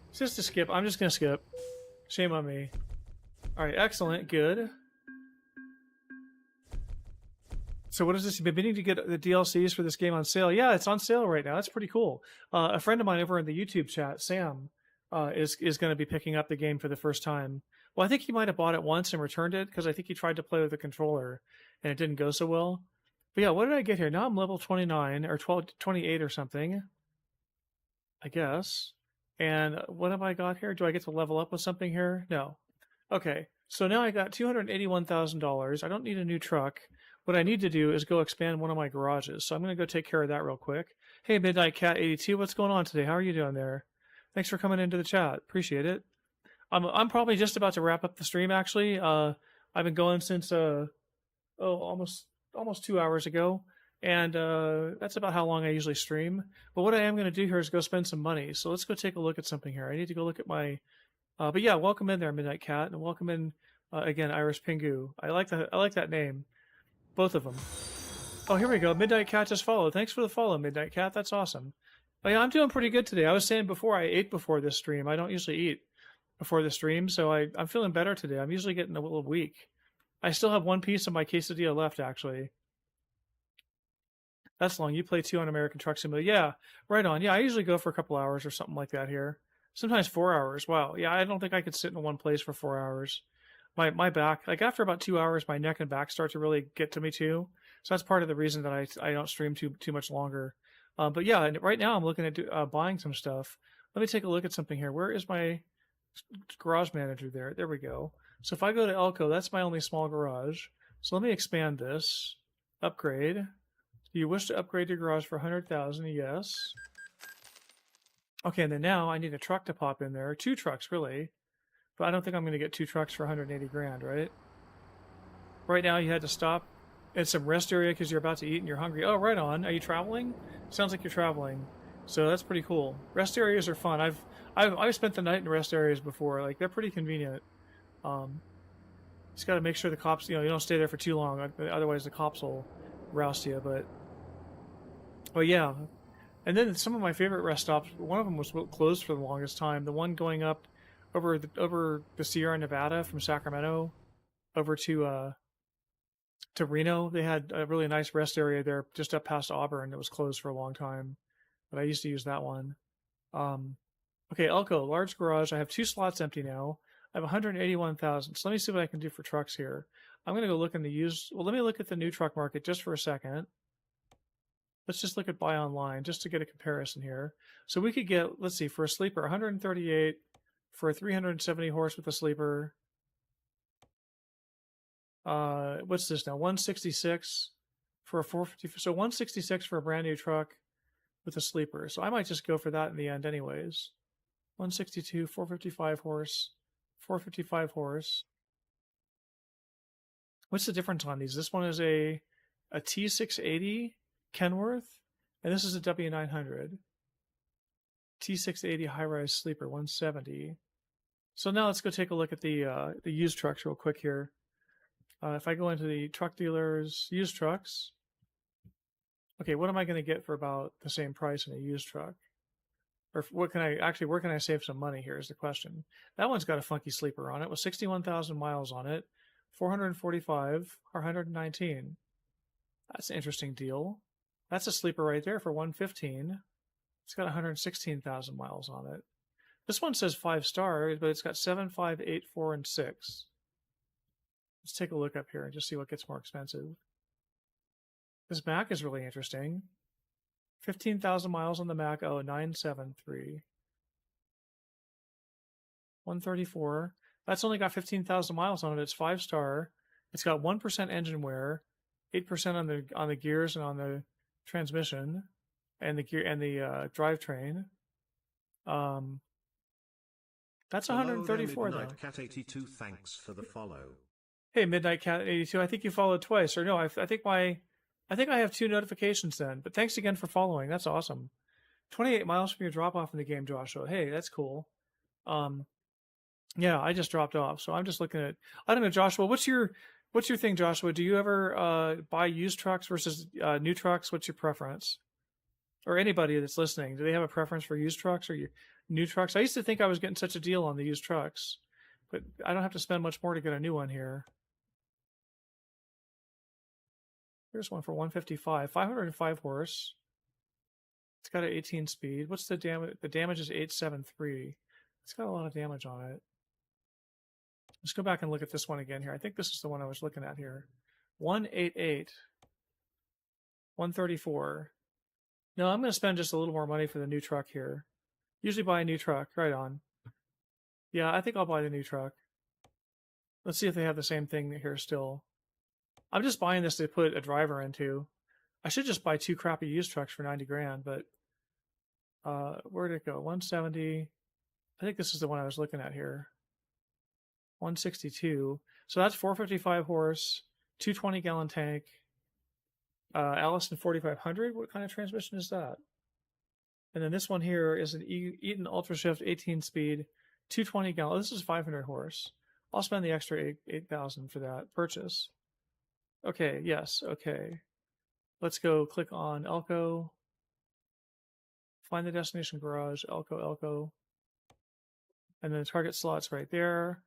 it's just a skip. I'm just going to skip. Shame on me. Alright, excellent. Good. So what is this? You've been meaning to get the DLCs for this game on sale. Yeah, it's on sale right now. That's pretty cool. A friend of mine over in the YouTube chat, Sam, is going to be picking up the game for the first time. Well, I think he might have bought it once and returned it because I think he tried to play with the controller and it didn't go so well. But yeah, what did I get here? Now I'm level 29 or 28 or something, I guess. And what have I got here? Do I get to level up with something here? No. Okay, so now I got $281,000. I don't need a new truck. What I need to do is go expand one of my garages. So I'm going to go take care of that real quick. Hey, Midnight Cat 82, what's going on today? How are you doing there? Thanks for coming into the chat. Appreciate it. I'm probably just about to wrap up the stream, actually. I've been going since almost 2 hours ago, and that's about how long I usually stream. But what I am going to do here is go spend some money. So let's go take a look at something here. I need to go look at my... but yeah, welcome in there, Midnight Cat, and welcome in again, Iris Pingu. I like that name. Both of them. Oh, here we go. Midnight Cat just followed. Thanks for the follow, Midnight Cat. That's awesome. Oh, yeah, I'm doing pretty good today. I was saying before, I ate before this stream. I don't usually eat before the stream, so I'm feeling better today. I'm usually getting a little weak. I still have one piece of my quesadilla left, actually. That's long. You play 2 on American Truck Simulator. Yeah, right on. Yeah, I usually go for a couple hours or something like that here. Sometimes 4 hours. Wow. Yeah, I don't think I could sit in one place for 4 hours. My back, like after about 2 hours, my neck and back start to really get to me too. So that's part of the reason that I don't stream too much longer. But yeah, right now I'm looking at buying some stuff. Let me take a look at something here. Where is my garage manager there? There we go. So if I go to Elko, that's my only small garage. So let me expand this. Upgrade. Do you wish to upgrade your garage for 100,000? Yes. Okay, and then now I need a truck to pop in there. 2 trucks, really. But I don't think I'm going to get 2 trucks for 180 grand, right? Right now you had to stop at some rest area because you're about to eat and you're hungry. Oh, right on. Are you traveling? Sounds like you're traveling. So that's pretty cool. Rest areas are fun. I've spent the night in rest areas before. Like they're pretty convenient. Um, just got to make sure the cops, you don't stay there for too long. Otherwise the cops will roust you. But yeah. And then some of my favorite rest stops. One of them was closed for the longest time. The one going up over the Sierra Nevada from Sacramento over to Reno. They had a really nice rest area there just up past Auburn that was closed for a long time. But I used to use that one. Um, okay, Elko, large garage. I have 2 slots empty now. I have 181,000. So let me see what I can do for trucks here. I'm going to go look in the used. Well, let me look at the new truck market just for a second. Let's just look at buy online just to get a comparison here. So we could get, let's see, for a sleeper, 138 for a 370 horse with a sleeper. What's this now? 166 for a 450. So 166 for a brand new truck with a sleeper. So I might just go for that in the end, anyways. 162, 455 horse, 455 horse. What's the difference on these? This one is a T680 Kenworth, and this is a W900. T680 high-rise sleeper, 170. So now let's go take a look at the used trucks real quick here. If I go into the truck dealers, used trucks. Okay, what am I going to get for about the same price in a used truck? Or where can I save some money here is the question. That one's got a funky sleeper on it with 61,000 miles on it, 445 or 119. That's an interesting deal. That's a sleeper right there for 115. It's got 116,000 miles on it. This one says 5 stars, but it's got 7, 5, 8, 4, and 6. Let's take a look up here and just see what gets more expensive. This Mac is really interesting. 15,000 miles on the Mac. Oh, 973. 134. That's only got 15,000 miles on it. It's 5 star. It's got 1% engine wear, 8% on the gears and on the transmission, and the drivetrain. That's 134 though. Midnight Cat 82, thanks for the follow. Hey, Midnight Cat 82. I think you followed twice, or no? I think I have 2 notifications then. But thanks again for following. That's awesome. 28 miles from your drop off in the game, Joshua. Hey, that's cool. Yeah, I just dropped off, so I'm just looking at. I don't know, Joshua. What's your thing, Joshua? Do you ever buy used trucks versus new trucks? What's your preference? Or anybody that's listening, do they have a preference for used trucks or new trucks? I used to think I was getting such a deal on the used trucks, but I don't have to spend much more to get a new one here. Here's one for 155, 505 horse. It's got an 18 speed. What's the damage? The damage is 873. It's got a lot of damage on it. Let's go back and look at this one again here. I think this is the one I was looking at here. 188. 134. No, I'm going to spend just a little more money for the new truck here. Usually buy a new truck. Right on. Yeah, I think I'll buy the new truck. Let's see if they have the same thing here still. I'm just buying this to put a driver into. I should just buy 2 crappy used trucks for 90 grand, but where'd it go? 170. I think this is the one I was looking at here. 162. So that's 455 horse, 220 gallon tank. Allison 4500. What kind of transmission is that? And then this one here is an Eaton Ultra Shift 18 speed, 220 gallon. This is 500 horse. I'll spend the extra 8,000 for that purchase. Okay, yes, okay. Let's go click on Elko. Find the destination garage, Elko. And then the target slot's right there.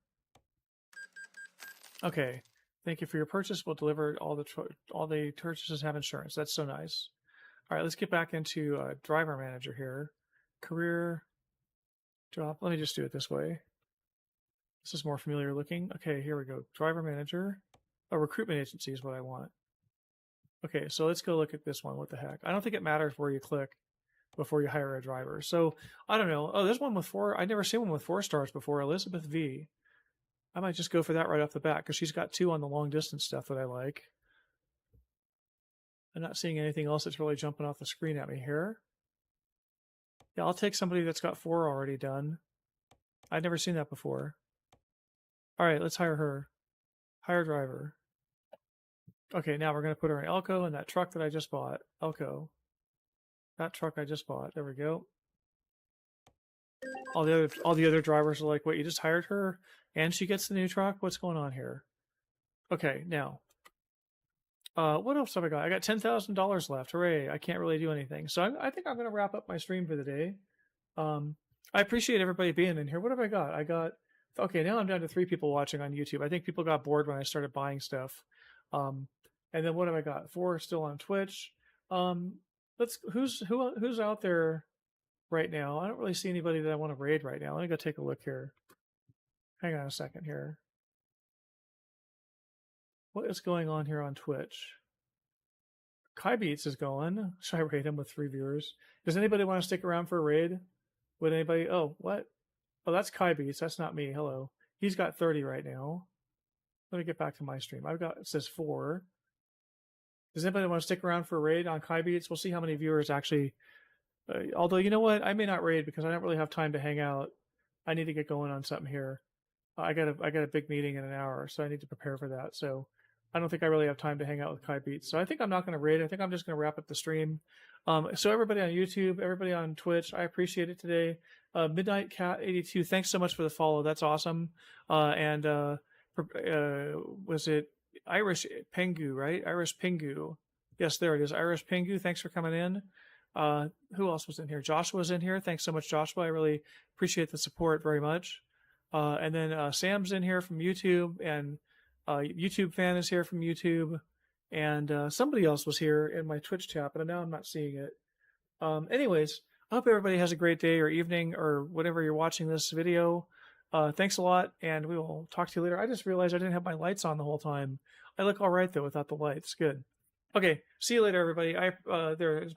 Okay, thank you for your purchase. We'll deliver all the purchases have insurance. That's so nice. All right, let's get back into driver manager here. Career, job. Let me just do it this way. This is more familiar looking. Okay, here we go. Driver manager. A recruitment agency is what I want. Okay, so let's go look at this one. What the heck? I don't think it matters where you click before you hire a driver. So I don't know. Oh, there's one with 4. I've never seen one with 4 stars before. Elizabeth V. I might just go for that right off the bat because she's got 2 on the long distance stuff that I like. I'm not seeing anything else that's really jumping off the screen at me here. Yeah, I'll take somebody that's got 4 already done. I've never seen that before. All right, let's hire her. Hire driver. Okay, now we're going to put her in Elko and that truck that I just bought. Elko. That truck I just bought. There we go. All the other drivers are like, wait, you just hired her and she gets the new truck? What's going on here? Okay, now. What else have I got? I got $10,000 left. Hooray. I can't really do anything. So I think I'm going to wrap up my stream for the day. I appreciate everybody being in here. What have I got? Okay, now I'm down to 3 people watching on YouTube. I think people got bored when I started buying stuff. And then what have I got? 4 still on Twitch. Who's out there right now? I don't really see anybody that I want to raid right now. Let me go take a look here. Hang on a second here. What is going on here on Twitch? Kai Beats is going. Should I raid him with 3 viewers? Does anybody want to stick around for a raid? Would anybody? Oh, what? Oh, that's Kai Beats. That's not me. Hello. He's got 30 right now. Let me get back to my stream. It says 4. Does anybody want to stick around for a raid on Kai Beats? We'll see how many viewers actually. Although, you know what? I may not raid because I don't really have time to hang out. I need to get going on something here. I got a big meeting in an hour, so I need to prepare for that. So I don't think I really have time to hang out with Kai Beats. So I think I'm not going to raid. I think I'm just going to wrap up the stream. So everybody on YouTube, everybody on Twitch, I appreciate it today. Midnight Cat 82, thanks so much for the follow. That's awesome. Was it Irish Pengu, right? Irish Pingu. Yes, there it is. Irish Pingu. Thanks for coming in. Who else was in here? Joshua's in here. Thanks so much, Joshua. I really appreciate the support very much. And then Sam's in here from YouTube, and YouTube fan is here from YouTube, and somebody else was here in my Twitch chat, but now I'm not seeing it. Anyways, I hope everybody has a great day or evening or whatever you're watching this video. Thanks a lot, and we will talk to you later. I just realized I didn't have my lights on the whole time. I look all right though without the lights. Good. Okay, see you later, everybody. There is my